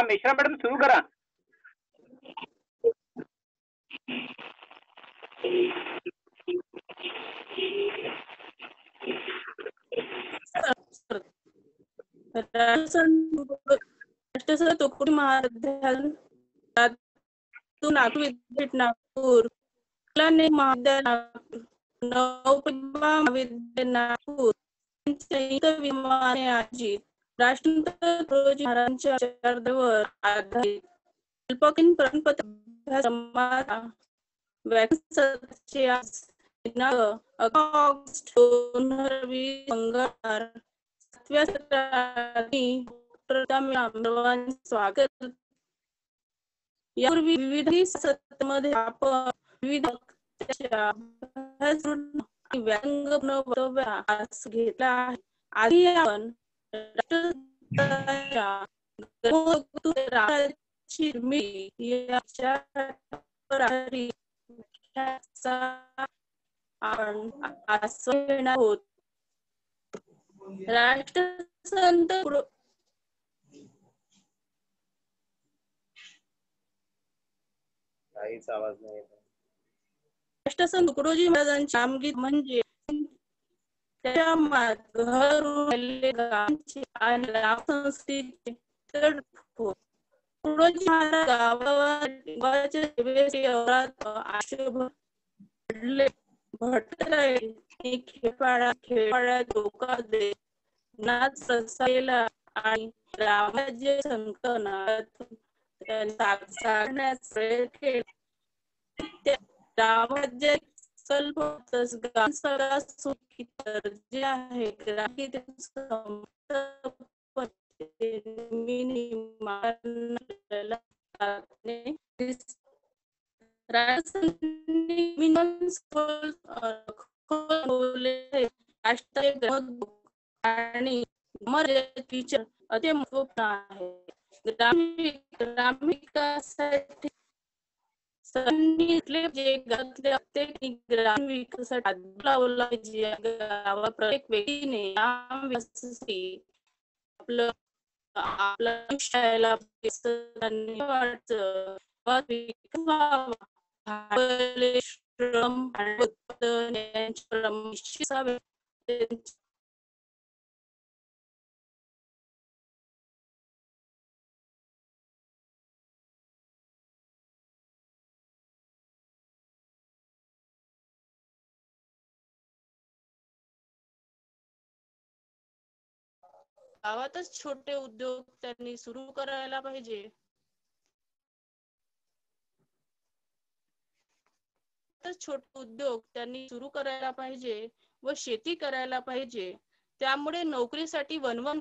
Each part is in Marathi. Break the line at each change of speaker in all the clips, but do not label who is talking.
मिश्रा मॅडम सुरू करा.
राष्ट्रसंत तुकडोजी महाराज नागपूर विद्यापीठ नागपूर, महाविद्यालय नागपूर संयुक्त विमाने आयोजित राष्ट्रसंत तुकडोजी महाराजांच्या विचारांवर आधारित अल्पकालीन प्रमाणपत्र अभ्यासक्रमाचा व्याख्यानसत्राचे आज दिनांक 11 ऑगस्ट 2020 मंगळवार 7व्या सत्रासाठी सर्वांचे स्वागत. यापूर्वी विविध सत्रामध्ये आपण विविध व्याख्यान घेतला आहे. आधी आपण राष्ट्रसंत
काहीच आवाज नाही येत.
राष्ट्रसंत तुकडोजी महाराजांचे नामगीत म्हणजे त्याच्या आणि संस्थेचे तुकडोजी महाराज गावाच्या आयुष्यभर खेळपाड्यात धोका देत नाच रसायला आणि रामराज्य संकलनात साधण्यास प्रयत्न केला. रामराज्य जे आहे आणि टीचर अति महत्वपूर्ण आहे. ग्रामविकासासाठी ग्राम विकासासाठी प्रत्येक व्यक्तीने आपलं गावातच छोटे उद्योग त्यांनी सुरू करायला पाहिजे. छोटे उद्योग त्यांनी सुरू करायला पाहिजे व शेती करायला पाहिजे. त्यामुळे नोकरीसाठी वणवण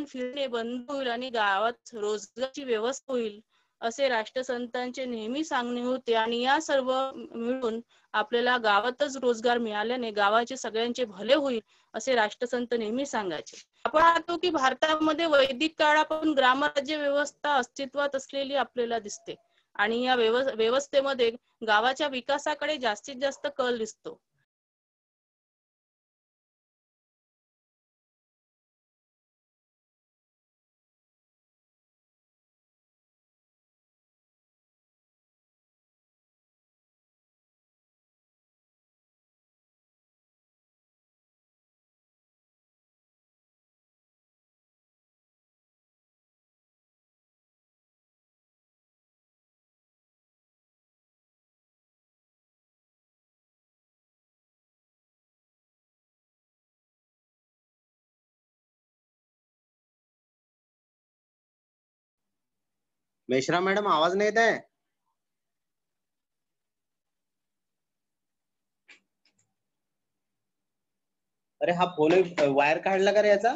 फिरणे बंद होईल आणि गावात रोजगाराची व्यवस्था होईल असे राष्ट्रसंतांचे नेहमी सांगणे होते. आणि या सर्व मिळून आपल्याला गावातच रोजगार मिळाल्याने गावाचे सगळ्यांचे भले होईल असे राष्ट्रसंत नेहमी सांगायचे. आपण पाहतो की भारतामध्ये वैदिक काळापासून ग्रामराज्य व्यवस्था अस्तित्वात असलेली आपल्याला दिसते आणि या व्यवस्थेमध्ये गावाच्या विकासाकडे जास्तीत जास्त कल दिसतो.
मिश्रा मॅडम आवाज नाही येत आहे. अरे हा फोन वायर काढला का रे याचा?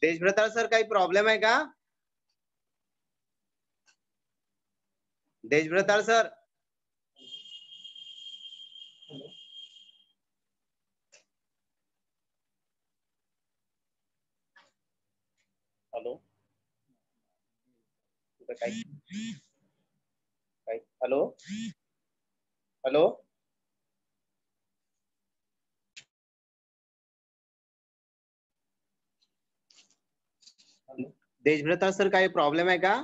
देशभ्रताळ सर काही प्रॉब्लेम आहे का? देशभ्रताळ सर हॅलो काही हॅलो हॅलो देशभ्रता सर काही प्रॉब्लेम आहे का?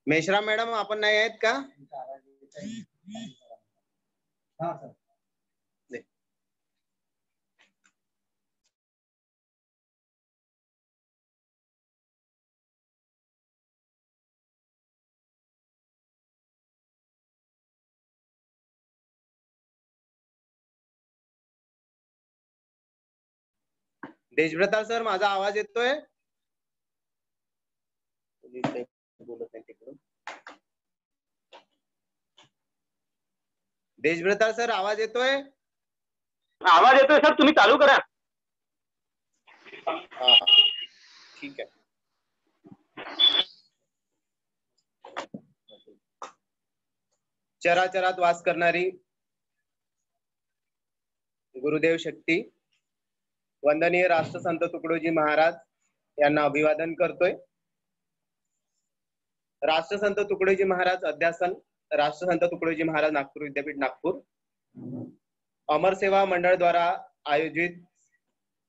मेश्राम मॅडम आपण नाही आहेत का? देशभ्रता सर माझा आवाज येतोय? बोलत नाही तिकडून. देशभ्रता सर आवाज येतोय?
आवाज येतोय सर, तुम्ही चालू करा.
हा ठीक आहे. चराचरात वास करणारी गुरुदेव शक्ती वंदनीय राष्ट्रसंत तुकडोजी महाराज यांना अभिवादन करतोय. राष्ट्रसंत तुकडोजी महाराज अध्यासन, राष्ट्रसंत तुकडोजी महाराज नागपूर विद्यापीठ नागपूर, अमर सेवा मंडळ द्वारा आयोजित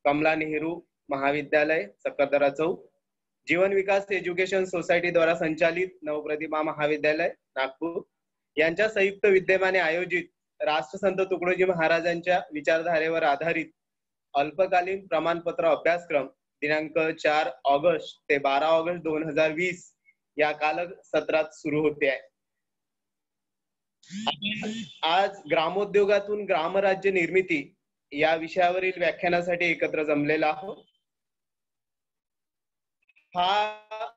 कमला नेहरू महाविद्यालय सक्करदरा चौक, जीवन विकास एज्युकेशन सोसायटी द्वारा संचालित नवप्रतिभा महाविद्यालय नागपूर यांच्या संयुक्त विद्यमाने आयोजित राष्ट्रसंत तुकडोजी महाराजांच्या विचारधारेवर आधारित अल्पकालीन प्रमाणपत्र अभ्यासक्रम दिनांक 4 ऑगस्ट ते 12 ऑगस्ट 2020 या कालसत्रात सुरू होते आहे. आज ग्रामोद्योगातून ग्रामराज्य निर्मिती या विषयावरील व्याख्यानासाठी एकत्र जमलेला आहोत. हा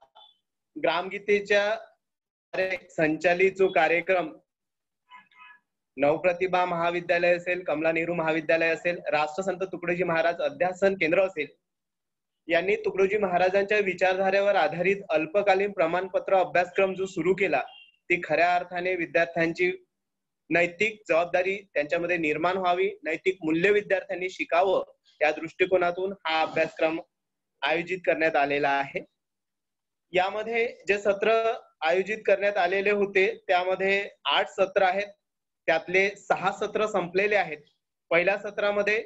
ग्रामगीतेच्या संचालित जो कार्यक्रम नवप्रतिभा महाविद्यालय असेल, कमला नेहरू महाविद्यालय असेल, राष्ट्रसंत तुकडोजी महाराज अध्यासन केंद्र असेल, यांनी तुकडोजी महाराजांच्या विचारधारेवर आधारित अल्पकालीन प्रमाणपत्र अभ्यासक्रम जो सुरू केला, ती खऱ्या अर्थाने विद्यार्थ्यांची नैतिक जबाबदारी त्यांच्यामध्ये निर्माण व्हावी, नैतिक मूल्य विद्यार्थ्यांनी शिकावं, या दृष्टिकोनातून हा अभ्यासक्रम आयोजित करण्यात आलेला आहे. यामध्ये जे सत्र आयोजित करण्यात आलेले होते त्यामध्ये 8 सत्र आहेत. त्यातले 6 सत्र संपलेले आहेत. पहिल्या सत्रामध्ये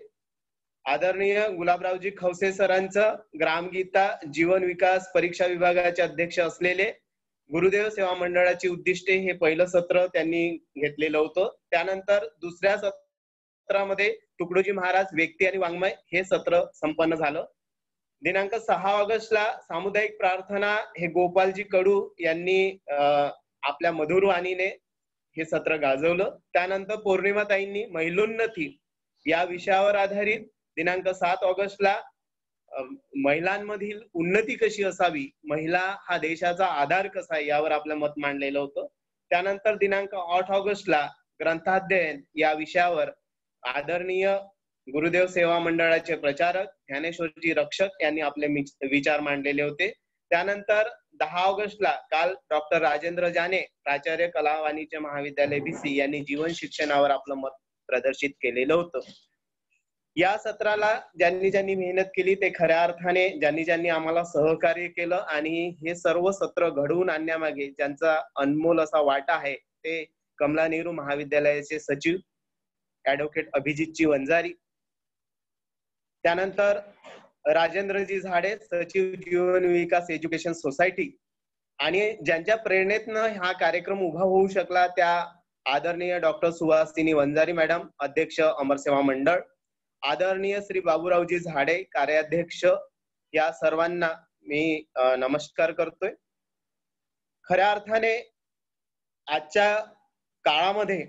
आदरणीय गुलाबरावजी खवसे सरांचं ग्रामगीता जीवन विकास परीक्षा विभागाचे अध्यक्ष असलेले गुरुदेव सेवा मंडळाची उद्दिष्टे हे पहिलं सत्र त्यांनी घेतलेलं होतं. त्यानंतर दुसऱ्या सत्रामध्ये तुकडोजी महाराज व्यक्ती आणि वाङ्मय हे सत्र संपन्न झालं. दिनांक 6 ऑगस्टला सामुदायिक प्रार्थना हे गोपालजी कडू यांनी आपल्या मधुर वाणीने हे सत्र गाजवलं. त्यानंतर पौर्णिमाताईंनी महिलोन्नती या विषयावर आधारित दिनांक 7 ऑगस्टला महिलांमधील उन्नती कशी असावी, महिला हा देशाचा आधार कसा आहे यावर आपलं मत मांडलेलं होतं. त्यानंतर दिनांक 8 ऑगस्टला ग्रंथाध्ययन या विषयावर आदरणीय गुरुदेव सेवा मंडळाचे प्रचारक ज्ञानेश्वरजी रक्षक यांनी आपले विचार मांडलेले होते. त्यानंतर 10 ऑगस्टला काल डॉक्टर राजेंद्र जाने प्राचार्य कला वाणिज्य महाविद्यालय BC यांनी जीवन शिक्षणावर आपलं मत प्रदर्शित केलेलं होतं. या सत्राला ज्यांनी ज्यांनी मेहनत केली ते खऱ्या अर्थाने ज्यांनी ज्यांनी आम्हाला सहकार्य केलं आणि हे सर्व सत्र घडवून आणण्यामागे ज्यांचा अनमोल असा वाटा आहे ते कमला नेहरू महाविद्यालयाचे सचिव ऍडव्होकेट अभिजितजी वंजारी, त्यानंतर राजेंद्रजी झाडे सचिव जीवन विकास एज्युकेशन सोसायटी, आणि ज्यांच्या प्रेरणेतनं हा कार्यक्रम उभा होऊ शकला त्या आदरणीय डॉक्टर सुहासिनी वंजारी मॅडम अध्यक्ष अमर सेवा मंडळ, आदरणीय श्री बाबूरावजी झाडे कार्याध्यक्ष, या सर्वांना मी नमस्कार करतोय. खऱ्या अर्थाने आजच्या काळामध्ये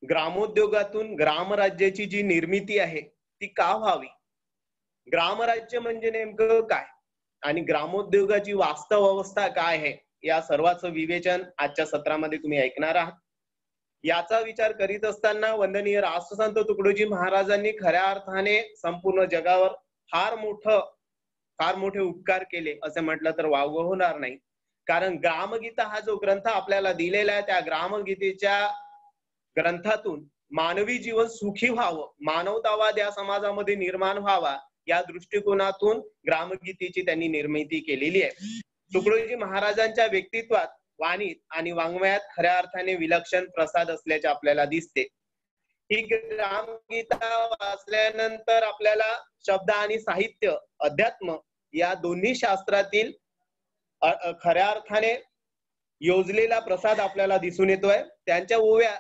ग्रामोद्योगातून ग्रामराज्याची जी निर्मिती आहे ती का व्हावी, ग्रामराज्य म्हणजे नेमकं काय आणि ग्रामोद्योगाची वास्तव अवस्था काय आहे, या सर्वांचं विवेचन आजच्या सत्रामध्ये तुम्ही ऐकणार आहात. याचा विचार करीत असताना वंदनीय राष्ट्रसंत तुकडोजी महाराजांनी खऱ्या अर्थाने संपूर्ण जगावर फार मोठे उपकार केले असे म्हटलं तर वावगं होणार नाही. कारण ग्रामगीता हा जो ग्रंथ आपल्याला दिलेला आहे त्या ग्रामगीतेच्या ग्रंथातून मानवी जीवन सुखी व्हावं, मानवतावाद या समाजामध्ये निर्माण व्हावा, या दृष्टिकोनातून ग्रामगीतेची त्यांनी निर्मिती केलेली आहे. तुकडोजी महाराजांच्या व्यक्तित्वात, वाणीत आणि वाङ्मयात खऱ्या अर्थाने विलक्षण प्रसाद असल्याचे आपल्याला दिसते. ही ग्रामगीता वाचल्यानंतर आपल्याला शब्द आणि साहित्य, अध्यात्म या दोन्ही शास्त्रातील खऱ्या अर्थाने योजलेला प्रसाद आपल्याला दिसून येतोय. त्यांच्या ओव्या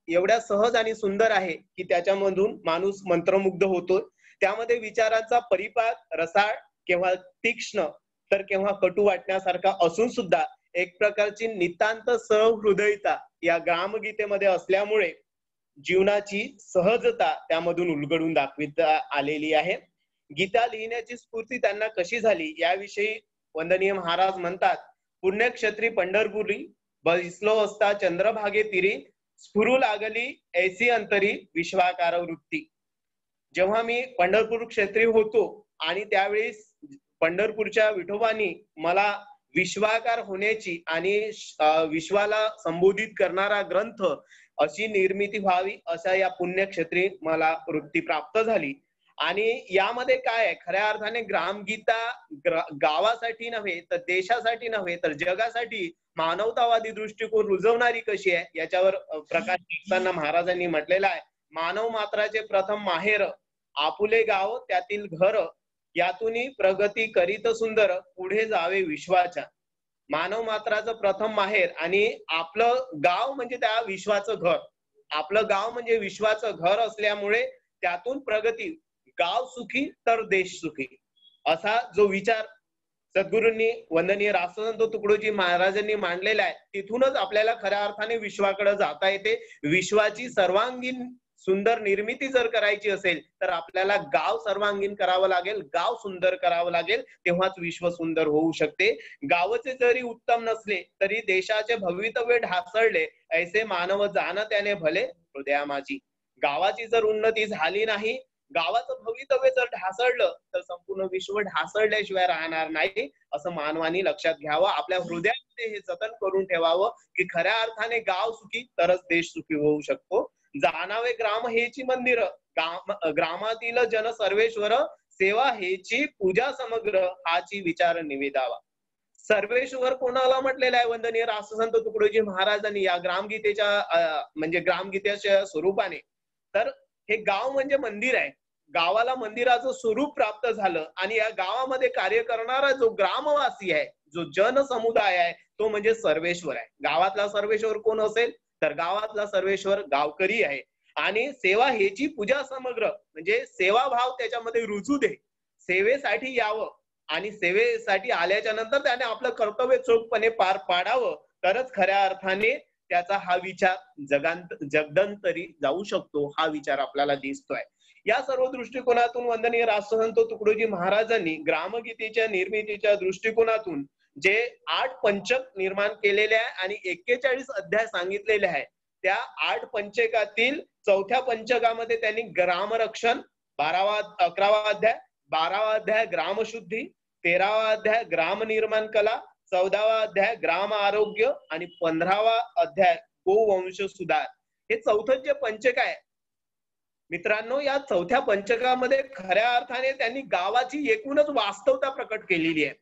एवढ्या सहज आणि सुंदर आहे की त्याच्यामधून माणूस मंत्रमुग्ध होतो. त्यामध्ये विचारांचा परिपाक, रसाळ, केव्हा तीक्ष्ण तर केव्हा कटू वाटण्यासारखा असून सुद्धा एक प्रकारची नितांत सहृदयता या ग्रामगीतेमध्ये असल्यामुळे जीवनाची सहजता त्यामधून उलगडून दाखविता आलेली आहे. गीता लिहिण्याची स्फूर्ती त्यांना कशी झाली याविषयी वंदनीय महाराज म्हणतात, पुण्यक्षत्री पंढरपुरी बसलो असता चंद्रभागे तिरी, स्फुरू लागली ऐसी अंतरी विश्वाकार वृत्ती. जेव्हा मी पंढरपूर क्षेत्री होतो आणि त्यावेळेस पंढरपूरच्या विठोबानी मला विश्वाकार होण्याची आणि विश्वाला संबोधित करणारा ग्रंथ अशी निर्मिती व्हावी अशा या पुण्यक्षेत्री मला वृत्ती प्राप्त झाली. आणि यामध्ये काय आहे, खऱ्या अर्थाने ग्रामगीता गावासाठी नव्हे तर देशासाठी नव्हे तर जगासाठी मानवतावादी दृष्टिकोन रुजवणारी कशी आहे याच्यावर प्रकाश टाकताना महाराजांनी म्हटलेला आहे, मानव मात्राचे प्रथम माहेर आपुले गाव त्यातील घर, यातूनही प्रगती करीत सुंदर पुढे जावे विश्वाच्या. मानव मात्राचं प्रथम माहेर आणि आपलं गाव म्हणजे त्या विश्वाचं घर, आपलं गाव म्हणजे विश्वाचं घर असल्यामुळे त्यातून प्रगती, गाव सुखी तर देश सुखी असा जो विचार सद्गुरूंनी वंदनीय राष्ट्रसंत तुकडोजी महाराजांनी मांडलेला आहे, तिथूनच आपल्याला खऱ्या अर्थाने विश्वाकडे जाता येते. विश्वाची सर्वांगीण सुंदर निर्मिती जर करायची असेल तर आपल्याला गाव सर्वांगीण करावं लागेल, गाव सुंदर करावं लागेल, तेव्हाच विश्व सुंदर होऊ शकते. गावचे जरी उत्तम नसले तरी देशाचे भवितव्य ढासळले, ऐसे मानव जाण त्याने भले हृदया माझी. गावाची जर उन्नती झाली नाही, गावाचं भवितव्य जर ढासळलं तर संपूर्ण विश्व ढासळल्याशिवाय राहणार नाही असं मानवानी लक्षात घ्यावं. आपल्या हृदयामध्ये हे जतन करून ठेवावं की खऱ्या अर्थाने गाव सुखी तरच देश सुखी होऊ शकतो. जाणावे ग्राम हेची मंदिर, ग्रामातील जन सर्वेश्वर, सेवा हेची पूजा समग्र, हाची विचार निवेदावा. सर्वेश्वर कोणाला म्हटलेलं आहे वंदनीय राष्ट्रसंत तुकडोजी महाराजांनी या ग्रामगीतेच्या म्हणजे ग्रामगीतेच्या स्वरूपाने, तर हे गाव म्हणजे मंदिर आहे. गावाला मंदिराचं स्वरूप प्राप्त झालं आणि या गावामध्ये कार्य करणारा जो ग्रामवासी आहे, जो जनसमुदाय आहे, तो म्हणजे सर्वेश्वर आहे. गावातला सर्वेश्वर कोण असेल तर गावातला सर्वेश्वर गावकरी आहे. आणि सेवा हेची पूजा समग्र म्हणजे सेवाभाव त्याच्यामध्ये रुजू दे, सेवेसाठी यावं आणि सेवेसाठी आल्याच्या नंतर त्याने आपलं कर्तव्य चोखपणे पार पाडावं, तरच खऱ्या अर्थाने त्याचा हा विचार जगदंतरी जाऊ शकतो, हा विचार आपल्याला दिसतोय. या सर्व दृष्टिकोनातून वंदनीय राष्ट्रसंत तुकडोजी महाराजांनी ग्रामगीतेच्या निर्मितीच्या दृष्टिकोनातून जे 8 पंचक निर्माण केलेले आहे आणि 41 अध्याय सांगितलेले आहे, त्या 8 पंचकातील 4थ्या पंचकामध्ये त्यांनी ग्रामरक्षण, 11वा अध्याय, 12वा अध्याय ग्रामशुद्धी, 13वा अध्याय ग्राम निर्माण कला, 14वा अध्याय ग्राम आरोग्य आणि 15वा अध्याय गोवंश सुधार. हे 4थं जे पंचक आहे मित्रांनो, या 4थ्या पंचकामध्ये खऱ्या अर्थाने त्यांनी गावाची एकूणच वास्तवता प्रकट केलेली आहे.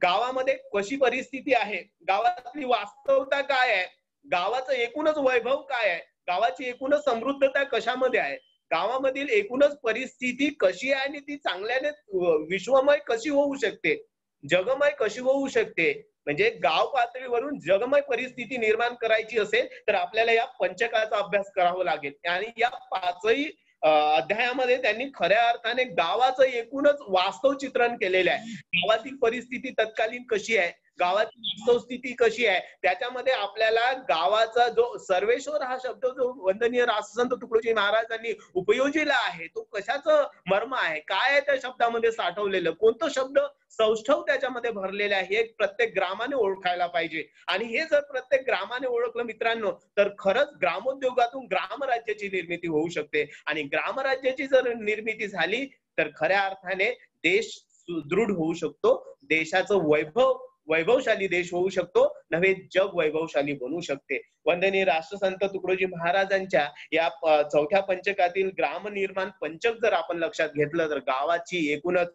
गावामध्ये कशी परिस्थिती आहे, गावातली वास्तवता काय आहे, गावाचं एकूणच वैभव काय आहे, गावाची एकूणच समृद्धता कशामध्ये आहे, गावामधील एकूणच परिस्थिती कशी आहे आणि ती चांगल्याने विश्वमय कशी होऊ शकते, जगमय कशी होऊ शकते. म्हणजे गाव पातळीवरून जगमय परिस्थिती निर्माण करायची असेल तर आपल्याला या पंचकाचा अभ्यास करावा लागेल. आणि या 5ही अध्यायामध्ये त्यांनी खऱ्या अर्थाने गावाचं एकूणच वास्तव चित्रण केलेलं आहे. गावातील परिस्थिती तत्कालीन कशी आहे, गावाची वास्तव स्थिती कशी आहे, त्याच्यामध्ये आपल्याला गावाचा जो सर्वेश्वर हा शब्द जो वंदनीय राष्ट्रसंत तुकडोजी महाराजांनी उपयोजिला आहे तो कशाचं मर्म आहे, काय आहे त्या शब्दामध्ये साठवलेलं, कोणतं शब्द सौष्ठव त्याच्यामध्ये भरलेले आहे, हे प्रत्येक ग्रामाने ओळखायला पाहिजे. आणि हे जर प्रत्येक ग्रामाने ओळखलं मित्रांनो तर खरंच ग्रामोद्योगातून ग्रामराज्याची निर्मिती होऊ शकते. आणि ग्रामराज्याची जर निर्मिती झाली तर खऱ्या अर्थाने देश सुदृढ होऊ शकतो, देशाचं वैभव वैभवशाली देश होऊ शकतो, नव्हे जग वैभवशाली बनू शकते. वंदनीय राष्ट्रसंत तुकडोजी महाराजांच्या या चौथ्या पंचकातील ग्रामनिर्माण पंचक जर आपण लक्षात घेतलं तर गावाची एकूणच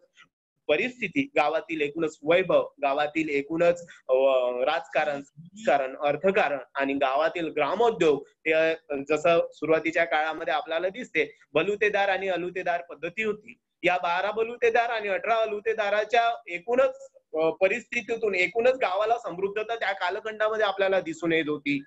परिस्थिती, गावातील एकूणच वैभव, गावातील एकूणच राजकारण, अर्थकारण आणि गावातील ग्रामोद्योग हे जसं सुरुवातीच्या काळामध्ये आपल्याला दिसते बलुतेदार आणि अलुतेदार पद्धती होती. या 12 बलुतेदार आणि 18 अलुतेदाराच्या एकूणच परिस्थितीतून एकूणच गावाला समृद्धता त्या कालखंडामध्ये आपल्याला दिसून येत होती.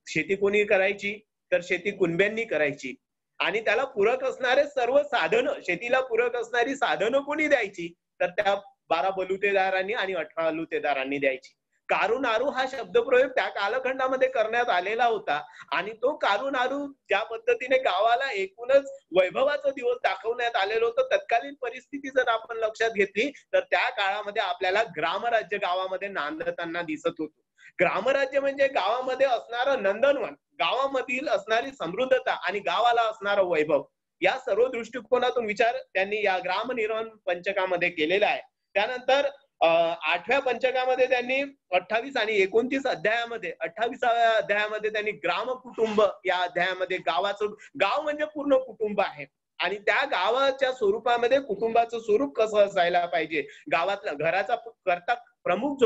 शेती कोणी करायची तर शेती कुणब्यांनी करायची आणि त्याला पूरक असणारे सर्व साधनं, शेतीला पूरक असणारी साधनं कोणी द्यायची तर त्या 12 बलुतेदारांनी आणि 18 अलुतेदारांनी द्यायची. कारुनारू हा शब्दप्रयोग त्या कालखंडामध्ये करण्यात आलेला होता आणि तो कारुनारू ज्या पद्धतीने गावाला एकूणच वैभवाचा दिवस दाखवण्यात आलेलं होतं, तत्कालीन परिस्थिती जर आपण लक्षात घेतली तर त्या काळामध्ये आपल्याला ग्रामराज्य गावामध्ये नांदताना दिसत होतं. ग्रामराज्य म्हणजे गावामध्ये असणारं नंदनवन, गावामधील असणारी समृद्धता आणि गावाला असणारं वैभव, या सर्व दृष्टिकोनातून विचार त्यांनी या ग्रामनिर्माण पंचकामध्ये केलेला आहे. त्यानंतर 8व्या पंचकामध्ये त्यांनी 28 आणि 29 अध्यायामध्ये 28व्या अध्यायामध्ये त्यांनी ग्राम कुटुंब या अध्यायामध्ये गाव म्हणजे पूर्ण कुटुंब आहे आणि त्या गावाच्या स्वरूपामध्ये कुटुंबाचं स्वरूप कसं असायला पाहिजे, गावातला घराचा कर्ता प्रमुख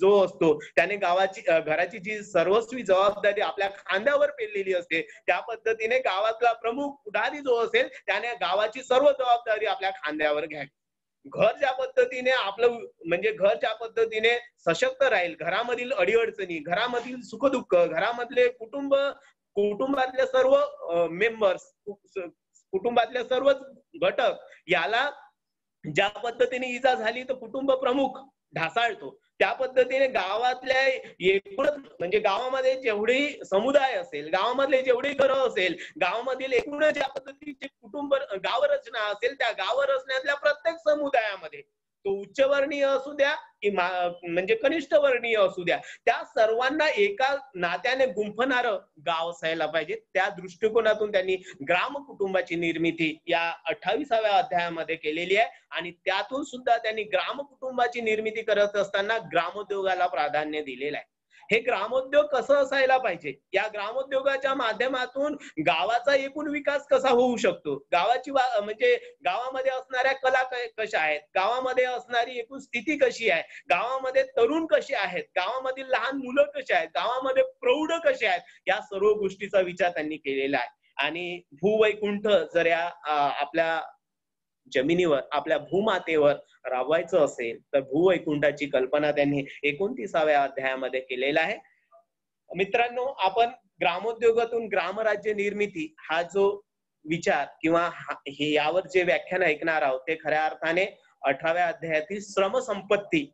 जो असतो त्याने घराची जी सर्वस्वी जबाबदारी आपल्या खांद्यावर पेललेली असते, त्या पद्धतीने गावातला प्रमुख पुढारी जो असेल त्याने गावाची सर्व जबाबदारी आपल्या खांद्यावर घ्यावी. घर ज्या पद्धतीने सशक्त राहील, घरामधील अडीअडचणी, घरामधील सुखदुःख, घरामधले कुटुंबातले सर्व मेंबर्स, कुटुंबातले सर्वच घटक याला ज्या पद्धतीने इजा झाली तर कुटुंब प्रमुख ढासाळतो, त्या पद्धतीने गावातल्या एकूणच म्हणजे गावामध्ये जेवढे समुदाय असेल, गावामधले जेवढे घरं असेल, गावामधील एकूण ज्या पद्धतीचे कुटुंब गावरचना असेल, त्या गावरचण्यातल्या प्रत्येक समुदायामध्ये तो उच्चवर्णीय असू द्या की म्हणजे कनिष्ठ वर्णीय असू द्या, त्या सर्वांना एका नात्याने गुंफणारं गाव असायला पाहिजे. त्या दृष्टिकोनातून त्यांनी ग्राम कुटुंबाची निर्मिती या 28व्या अध्यायामध्ये केलेली आहे आणि त्यातून सुद्धा त्यांनी ग्राम कुटुंबाची निर्मिती करत असताना ग्रामोद्योगाला प्राधान्य दिलेलं आहे. हे ग्रामोद्योग कसं असायला पाहिजे, या ग्रामोद्योगाच्या माध्यमातून गावाचा एकूण विकास कसा होऊ शकतो, गावाची म्हणजे गावामध्ये असणाऱ्या कला कशा आहेत, गावामध्ये असणारी एकूण स्थिती कशी आहे, गावामध्ये तरुण कसे आहेत, गावामधील लहान मुलं कशी आहेत, गावामध्ये प्रौढ कसे आहेत, या सर्व गोष्टीचा विचार त्यांनी केलेला आहे. आणि भूवैकुंठ जर या आपल्या जमिनीवर, आपल्या भूमातेवर राबवायचं असेल तर भूवैकुंठाची कल्पना त्यांनी 29व्या अध्यायामध्ये केलेला आहे. मित्रांनो, आपण ग्रामोद्योगातून ग्रामराज्य निर्मिती हा जो विचार किंवा हे यावर जे व्याख्यान ऐकणार आहोत ते खऱ्या अर्थाने 18व्या अध्यायातील श्रमसंपत्ती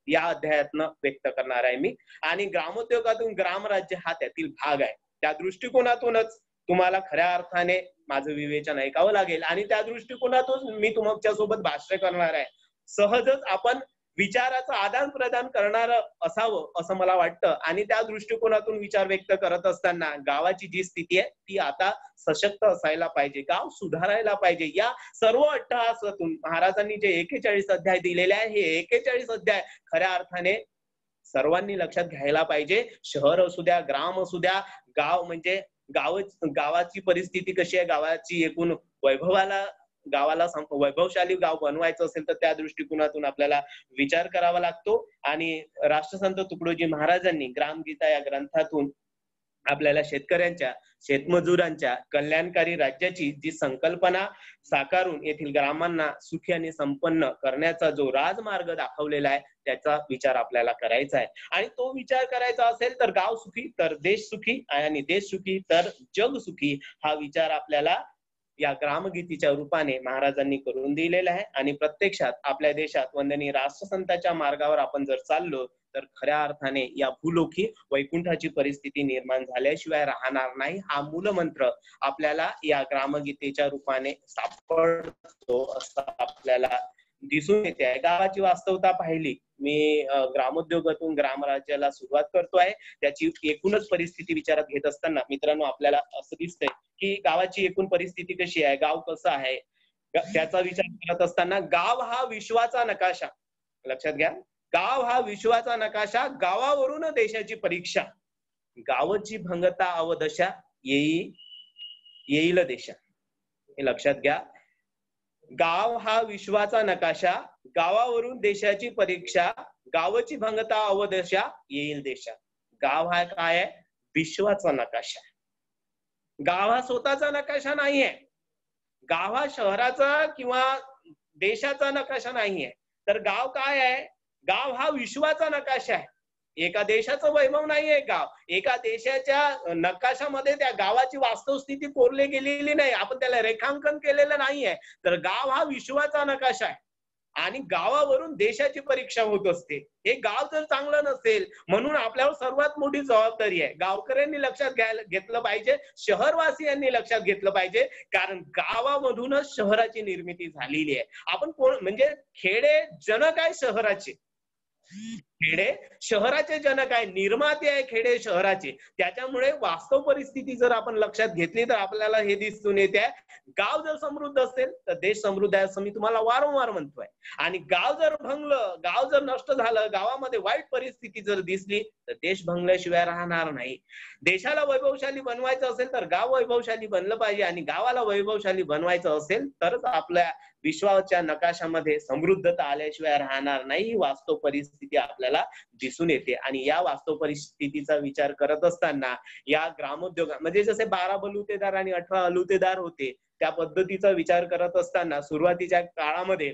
या अध्यायातनं व्यक्त करणार आहे मी, आणि ग्रामोद्योगातून ग्रामराज्य हा त्यातील भाग आहे. त्या दृष्टिकोनातूनच तुम्हाला खऱ्या अर्थाने माझं विवेचन ऐकावं लागेल आणि त्या दृष्टिकोनातून मी तुमच्या सोबत भाष्य करणार आहे. सहजच आपण विचाराचं आदान प्रदान करणार असावं असं मला वाटतं आणि त्या दृष्टिकोनातून विचार व्यक्त करत असताना गावाची जी स्थिती आहे ती आता सशक्त असायला पाहिजे, गाव सुधारायला पाहिजे. या सर्व अट्टहासातून महाराजांनी जे 41 अध्याय दिलेले आहे, हे 41 अध्याय खऱ्या अर्थाने सर्वांनी लक्षात घ्यायला पाहिजे. शहर असू द्या, ग्राम असू द्या, गाव म्हणजे गावाची परिस्थिती कशी आहे, गावाची एकूण गावाला वैभवशाली गाव बनवायचं असेल तर त्या दृष्टिकोनातून आपल्याला विचार करावा लागतो. आणि राष्ट्रसंत तुकडोजी महाराजांनी ग्रामगीता या ग्रंथातून आपल्याला शेतकऱ्यांच्या, शेतमजुरांच्या कल्याणकारी राज्याची जी संकल्पना साकारून येथील ग्रामांना सुखी आणि संपन्न करण्याचा जो राजमार्ग दाखवलेला आहे त्याचा विचार आपल्याला करायचा आहे. आणि तो विचार करायचा असेल तर गाव सुखी तर देश सुखी आणि देश सुखी तर जग सुखी, हा विचार आपल्याला या ग्रामगीतीच्या रूपाने महाराजांनी करून दिलेला आहे. आणि प्रत्यक्षात आपल्या देशात वंदनीय राष्ट्रसंतांच्या मार्गावर आपण जर चाललो तर खऱ्या अर्थाने या भूलोकी वैकुंठाची परिस्थिती निर्माण झाल्याशिवाय राहणार नाही, हा मूलमंत्र आपल्याला या ग्रामगीतेच्या रूपाने सापडतो असं आपल्याला दिसून येते आहे. गावाची वास्तवता पाहिली, मी ग्रामोद्योगातून ग्रामराज्याला सुरुवात करतोय, त्याची एकूणच परिस्थिती विचारात घेत असताना मित्रांनो आपल्याला असं दिसतंय की गावाची एकूण परिस्थिती कशी आहे, गाव कसं आहे, त्याचा विचार करत असताना गाव हा विश्वाचा नकाशा, लक्षात घ्या, गाव हा विश्वाचा नकाशा, गावावरून देशाची परीक्षा, गावची भंगता अवदशा, येईल देशा. हे लक्षात घ्या. गाव हा विश्वाचा नकाशा, गावावरून देशाची परीक्षा, गावची भंगता अवदशा, येईल देशा. गाव हा काय आहे? विश्वाचा नकाशा. गाव हा स्वतःचा नकाशा नाहीये. गाव हा शहराचा किंवा देशाचा नकाशा नाहीये. तर गाव काय आहे? गाव हा विश्वाचा नकाशा आहे. एका देशाचं वैभव नाहीये गाव. एका देशाच्या नकाशामध्ये त्या गावाची वास्तवस्थिती कोरली गेलेली नाही. आपण त्याला रेखांकन केलेलं नाहीये. तर गाव हा विश्वाचा नकाशा आहे आणि गावावरून देशाची परीक्षा होत असते. हे गाव जर चांगलं नसेल, म्हणून आपल्यावर सर्वात मोठी जबाबदारी आहे. गावकऱ्यांनी लक्षात घेतलं पाहिजे, शहरवासियांनी लक्षात घेतलं पाहिजे, कारण गावामधूनच शहराची निर्मिती झालेली आहे. आपण कोण म्हणजे खेडे जनक आहे शहराचे. खेडे शहराचे जनक आहे, निर्माते आहे खेडे शहराचे. त्याच्यामुळे वास्तव परिस्थिती जर आपण लक्षात घेतली तर आपल्याला हे दिसून येते, गाव जर समृद्ध असेल तर देश समृद्ध आहे, असं मी तुम्हाला वारंवार म्हणतोय. आणि गाव जर भंगलं, गाव जर नष्ट झालं, गावामध्ये वाईट परिस्थिती जर दिसली तर देश भंगल्याशिवाय राहणार नाही. देशाला वैभवशाली बनवायचं असेल तर गाव वैभवशाली बनलं पाहिजे, आणि गावाला वैभवशाली बनवायचं असेल तरच आपल्या विश्वाच्या नकाशामध्ये समृद्धता आल्याशिवाय राहणार नाही. ही वास्तव परिस्थिती आपल्याला दिसून येते. आणि या वास्तव परिस्थितीचा विचार करत असताना या ग्रामोद्योग म्हणजे जसे 12 बलुतेदार आणि 18 अलुतेदार होते, त्या पद्धतीचा विचार करत असताना सुरुवातीच्या काळामध्ये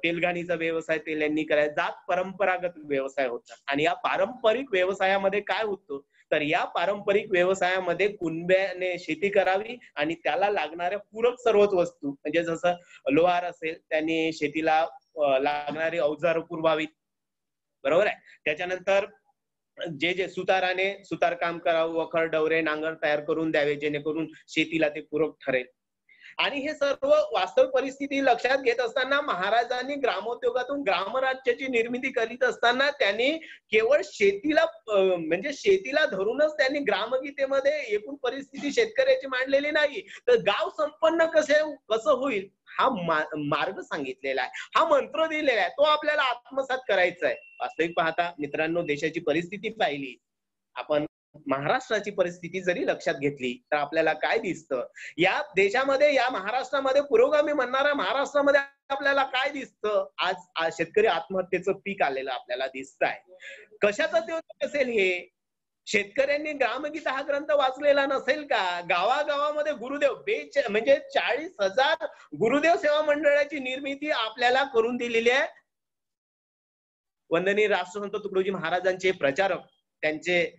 तेलघाणीचा व्यवसाय तेल्यांनी करायचा, जात परंपरागत व्यवसाय होता. आणि या पारंपरिक व्यवसायामध्ये काय होतं, तर या पारंपरिक व्यवसायामध्ये कुणब्याने शेती करावी आणि त्याला लागणाऱ्या पूरक सर्वच वस्तू म्हणजे जसं लोहार असेल त्यांनी शेतीला लागणारी अवजार पुरवावीत, बरोबर आहे. त्याच्यानंतर जे सुताराने सुतारकाम करावं, वखर, डवरे, नांगर तयार करून द्यावे, जेणेकरून शेतीला ते पूरक ठरेल. आणि हे सर्व वास्तव परिस्थिती लक्षात घेत असताना महाराजांनी ग्रामोद्योगातून ग्रामराज्याची निर्मिती करीत असताना त्यांनी केवळ शेतीला म्हणजे शेतीला धरूनच त्यांनी ग्रामगीतेमध्ये एकूण परिस्थिती शेतकऱ्याची मांडलेली नाही, तर गाव संपन्न कसं होईल हा मार्ग सांगितलेला आहे, हा मंत्र दिलेला आहे, तो आपल्याला आत्मसात करायचा आहे. वास्तविक पाहता मित्रांनो, देशाची परिस्थिती पाहिली आपण, महाराष्ट्राची परिस्थिती जरी लक्षात घेतली तर आपल्याला काय दिसतं, या देशामध्ये या महाराष्ट्रामध्ये पुरोगामी म्हणणाऱ्या महाराष्ट्रामध्ये आपल्याला काय दिसतं, आज शेतकरी आत्महत्येचं पीक आलेलं आपल्याला दिसत आहे. कशाचा ते असेल हे? शेतकऱ्यांनी ग्रामगीता हा ग्रंथ वाचलेला नसेल का? गावागावामध्ये गुरुदेव म्हणजे 40,000 गुरुदेव सेवा मंडळाची निर्मिती आपल्याला करून दिलेली आहे. वंदनीय राष्ट्रसंत तुकडोजी महाराजांचे प्रचारक, त्यांचे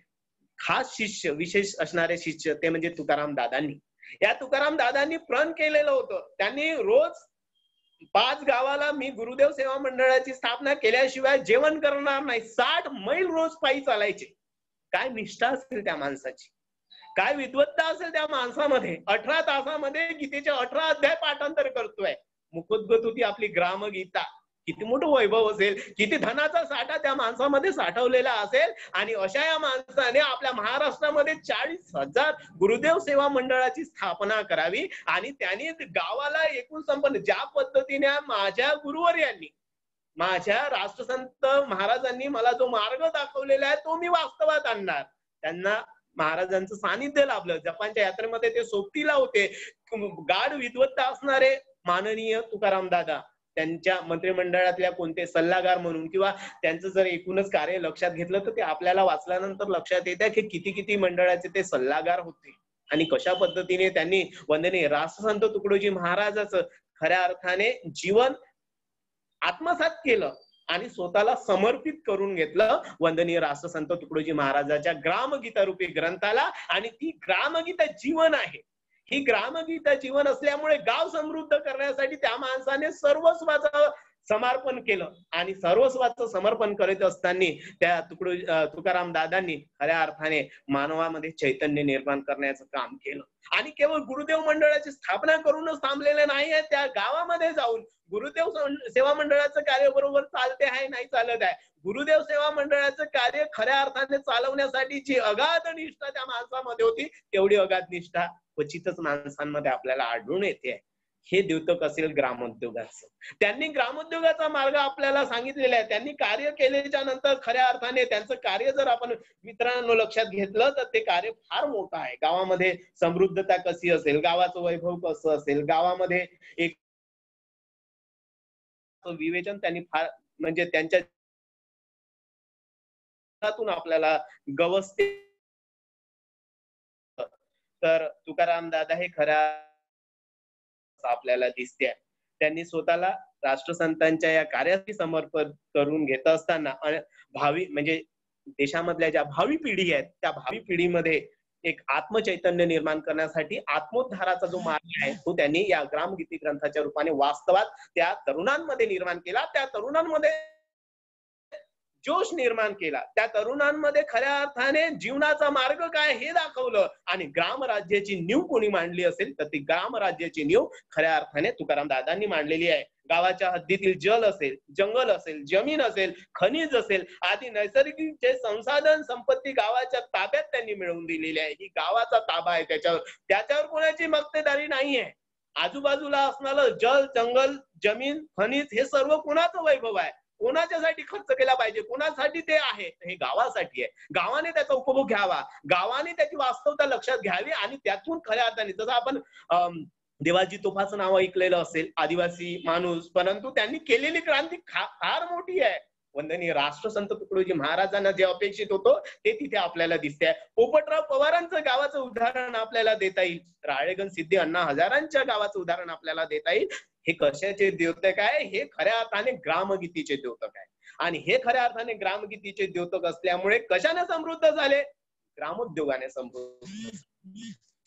खास शिष्य, विशेष असणारे शिष्य ते म्हणजे तुकाराम दादांनी. या तुकाराम दादांनी प्रण केलेलं होतं, त्यांनी रोज 5 गावाला मी गुरुदेव सेवा मंडळाची स्थापना केल्याशिवाय जेवण करणार नाही. 60 मैल रोज पायी चालायचे. काय निष्ठा असेल त्या माणसाची, काय विद्वत्ता असेल त्या माणसामध्ये. 18 तासामध्ये गीतेचे 18 अध्याय पाठांतर करतोय. मुखोद्गत होती आपली ग्रामगीता. किती मोठं वैभव असेल, किती धनाचा साठा त्या माणसामध्ये साठवलेला असेल. आणि अशा या माणसाने आपल्या महाराष्ट्रामध्ये 40,000 गुरुदेव सेवा मंडळाची स्थापना करावी आणि त्यांनी गावाला एकूण संपन्न, ज्या पद्धतीने माझ्या गुरुवर्यांनी, माझ्या राष्ट्रसंत महाराजांनी मला जो मार्ग दाखवलेला आहे तो मी वास्तवात आणणार. त्यांना महाराजांचं सानिध्य लाभलं. जपानच्या यात्रेमध्ये ते सोबतीला होते. गाढ विद्वत्ता असणारे माननीय तुकाराम दादा, त्यांच्या मंत्रिमंडळातल्या कोणते सल्लागार म्हणून किंवा त्यांचं जर एकूणच कार्य लक्षात घेतलं तर ते आपल्याला वाचल्यानंतर लक्षात येतं की किती किती मंडळाचे ते सल्लागार होते आणि कशा पद्धतीने त्यांनी वंदनीय राष्ट्रसंत तुकडोजी महाराजाचं खऱ्या अर्थाने जीवन आत्मसात केलं आणि स्वतःला समर्पित करून घेतलं वंदनीय राष्ट्रसंत तुकडोजी महाराजाच्या ग्रामगीता रूपी ग्रंथाला. आणि ती ग्रामगीता जीवन आहे. ही ग्रामगीता जीवन असल्यामुळे गाव समृद्ध करण्यासाठी त्या माणसाने सर्वस्वाचं समर्पण केलं आणि सर्वस्वाचं समर्पण करत असताना त्या तुकाराम दादांनी खऱ्या अर्थाने मानवामध्ये चैतन्य निर्माण करण्याचं काम केलं. आणि केवळ गुरुदेव मंडळाची स्थापना करूनच थांबलेले नाही, त्या गावामध्ये जाऊन गुरुदेव सेवा मंडळाचं कार्य बरोबर चालते आहे नाही चालत आहे, गुरुदेव सेवा मंडळाचं कार्य खऱ्या अर्थाने चालवण्यासाठी जी अगाध निष्ठा त्या माणसामध्ये होती तेवढी अगाध निष्ठा क्वचितच माणसांमध्ये आपल्याला आढळून येते. हे द्योतक असेल ग्रामोद्योगाचं. त्यांनी ग्रामोद्योगाचा मार्ग आपल्याला सांगितलेला आहे. त्यांनी कार्य केल्याच्या नंतर खऱ्या अर्थाने त्यांचं कार्य जर आपण मित्रांनो लक्षात घेतलं तर ते कार्य फार मोठं आहे. गावामध्ये समृद्धता कशी असेल, गावाचं वैभव कसं असेल, गावामध्ये एक विवेचन त्यांनी फार म्हणजे त्यांच्या आपल्याला गवसते. तर तुकाराम दादा हे खऱ्या आपल्याला दिसते. त्यांनी स्वतःला राष्ट्रसंतांच्या या कार्यासाठी समर्पण करून घेत असताना भावी म्हणजे देशामधल्या ज्या भावी पिढी आहेत त्या भावी पिढीमध्ये एक आत्मचैतन्य निर्माण करण्यासाठी आत्मोद्धाराचा जो मार्ग आहे तो त्यांनी या ग्रामगीती ग्रंथाच्या रूपाने वास्तवात त्या तरुणांमध्ये निर्माण केला. त्या तरुणांमध्ये जोश निर्माण केला. त्या तरुणांमध्ये खऱ्या अर्थाने जीवनाचा मार्ग काय हे दाखवलं. आणि ग्रामराज्याची नीव कोणी मांडली असेल तर ती ग्रामराज्याची नीव खऱ्या अर्थाने तुकाराम दादांनी मांडलेली आहे. गावाच्या हद्दीतील जल असेल, जंगल असेल, जमीन असेल, खनिज असेल आदी नैसर्गिक जे संसाधन संपत्ती गावाच्या ताब्यात त्यांनी मिळवून दिलेली आहे. ही गावाचा ताबा आहे. त्याच्यावर कोणाची मक्तेदारी नाहीये. आजूबाजूला असणारं जल, जंगल, जमीन, खनिज हे सर्व कोणाचं वैभव आहे, कोणाच्यासाठी खर्च केला पाहिजे, कोणासाठी ते आहे, हे गावासाठी आहे. गावाने त्याचा उपभोग घ्यावा, गावाने त्याची वास्तवता लक्षात घ्यावी आणि त्यातून खऱ्या अर्थाने जसं आपण देवाजी तोफाचं नाव ऐकलेलं असेल, आदिवासी माणूस, परंतु त्यांनी केलेली क्रांती फार मोठी आहे. वंदनीय राष्ट्रसंत तुकडोजी महाराजांना जे अपेक्षित होतं ते तिथे आपल्याला दिसते. पोपटराव पवारांचं गावाचं उदाहरण आपल्याला देता येईल. राळेगण सिद्धी अण्णा हजारांच्या गावाचं उदाहरण आपल्याला देता येईल. हे कशाचे द्योतक आहे? हे खऱ्या अर्थाने ग्रामगीतीचे द्योतक आहे. आणि हे खऱ्या अर्थाने ग्रामगीतीचे द्योतक असल्यामुळे कशाने समृद्ध झाले? ग्रामोद्योगाने समृद्ध.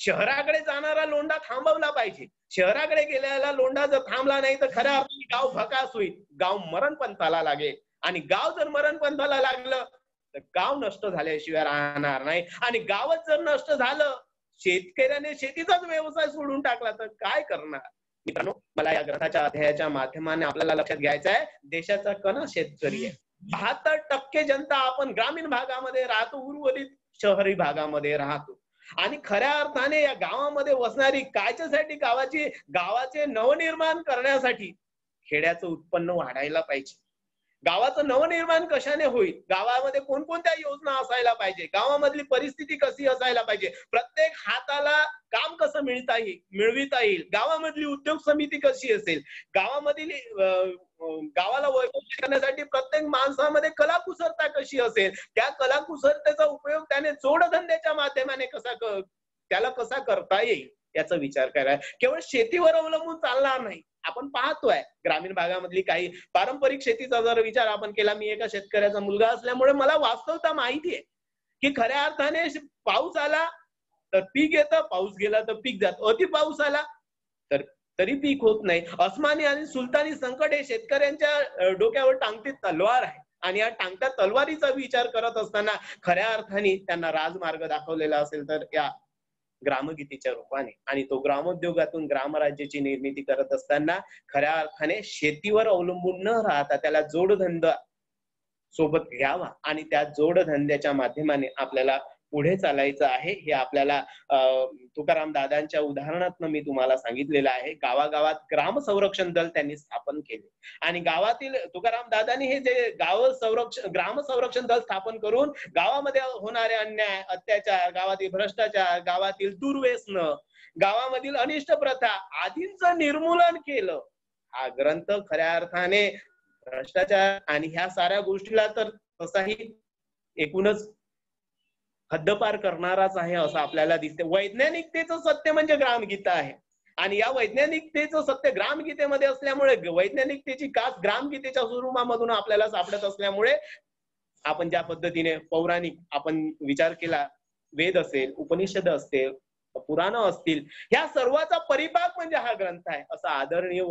शहराकडे जाणारा लोंढा थांबवला पाहिजे. शहराकडे गेलेला लोंढा जर थांबला नाही तर खऱ्या अर्थाने गाव भकास होईल, गाव मरणपंथाला लागेल. आणि गाव जर मरणपंथाला लागलं तर गाव नष्ट झाल्याशिवाय राहणार नाही. आणि गावच जर नष्ट झालं, शेतकऱ्याने शेतीचाच व्यवसाय सोडून टाकला तर काय करणार? मित्रांनो, मला या ग्रंथाच्या अध्यायाच्या माध्यमाने आपल्याला लक्षात घ्यायचं आहे, देशाचा कणा शेतकरी आहे. 72% जनता आपण ग्रामीण भागामध्ये राहतो, उर्वरित शहरी भागामध्ये राहतो. आणि खऱ्या अर्थाने या गावामध्ये वसणारी कायच्यासाठी गावाचे नवनिर्माण करण्यासाठी खेड्याचं उत्पन्न वाढायला पाहिजे. गावाचं नवनिर्माण कशाने होईल? गावामध्ये कोणकोणत्या योजना असायला पाहिजे, गावामधली परिस्थिती कशी असायला पाहिजे, प्रत्येक हाताला काम कसं मिळविता येईल, गावामधली उद्योग समिती कशी असेल, गावामधील गावाला वैभव करण्यासाठी प्रत्येक माणसामध्ये कलाकुसरता कशी असेल, त्या कलाकुसरतेचा उपयोग त्याने जोडधंद्याच्या माध्यमाने त्याला कसा करता येईल याचा विचार करायला. केवळ शेतीवर अवलंबून चालणार नाही. आपण पाहतोय ग्रामीण भागामधली काही पारंपरिक शेतीचा जर विचार आपण केला, मी एका शेतकऱ्याचा मुलगा असल्यामुळे मला वास्तवता माहिती आहे की खऱ्या अर्थाने पाऊस आला तर पीक येतं, पाऊस गेला तर पीक जात, अति पाऊस आला तर तरी पीक होत नाही. अस्मानी आणि सुलतानी संकट हे शेतकऱ्यांच्या डोक्यावर टांगती तलवार आहे. आणि या टांगत्या तलवारीचा विचार करत असताना खऱ्या अर्थाने त्यांना राजमार्ग दाखवलेला असेल तर या ग्रामगीतीच्या रूपाने. आणि तो ग्रामोद्योगातून ग्रामराज्याची निर्मिती करत असताना खऱ्या अर्थाने शेतीवर अवलंबून न राहता त्याला जोडधंदा सोबत घ्यावा आणि त्या जोडधंद्याच्या माध्यमाने आपल्याला पुढे चालायचं आहे. हे आपल्याला तुकाराम दादांच्या उदाहरणातून मी तुम्हाला सांगितलेलं आहे. गावागावात ग्राम संरक्षण दल त्यांनी स्थापन केले आणि गावातील तुकाराम दादांनी हे जे ग्राम संरक्षण दल स्थापन करून गावामध्ये होणारे अन्याय, अत्याचार, गावातील भ्रष्टाचार, गावातील दुर्व्यसन, गावामधील अनिष्ट प्रथा आदींचं निर्मूलन केलं. हा ग्रंथ खऱ्या अर्थाने भ्रष्टाचार आणि ह्या साऱ्या गोष्टीला तर तसाही एकूणच हद्दपार करणाराच आहे असं आपल्याला दिसते. वैज्ञानिकतेचं सत्य म्हणजे ग्रामगीता आहे आणि या वैज्ञानिकतेचं सत्य ग्रामगीतेमध्ये असल्यामुळे वैज्ञानिकतेची कास ग्रामगीतेच्या स्वरूपामधून आपल्याला सापडत असल्यामुळे आपण ज्या पद्धतीने पौराणिक आपण विचार केला, वेद असेल, उपनिषद असतील, पुराण असतील, ह्या सर्वाचा परिपाक म्हणजे हा ग्रंथ आहे असं आदरणीय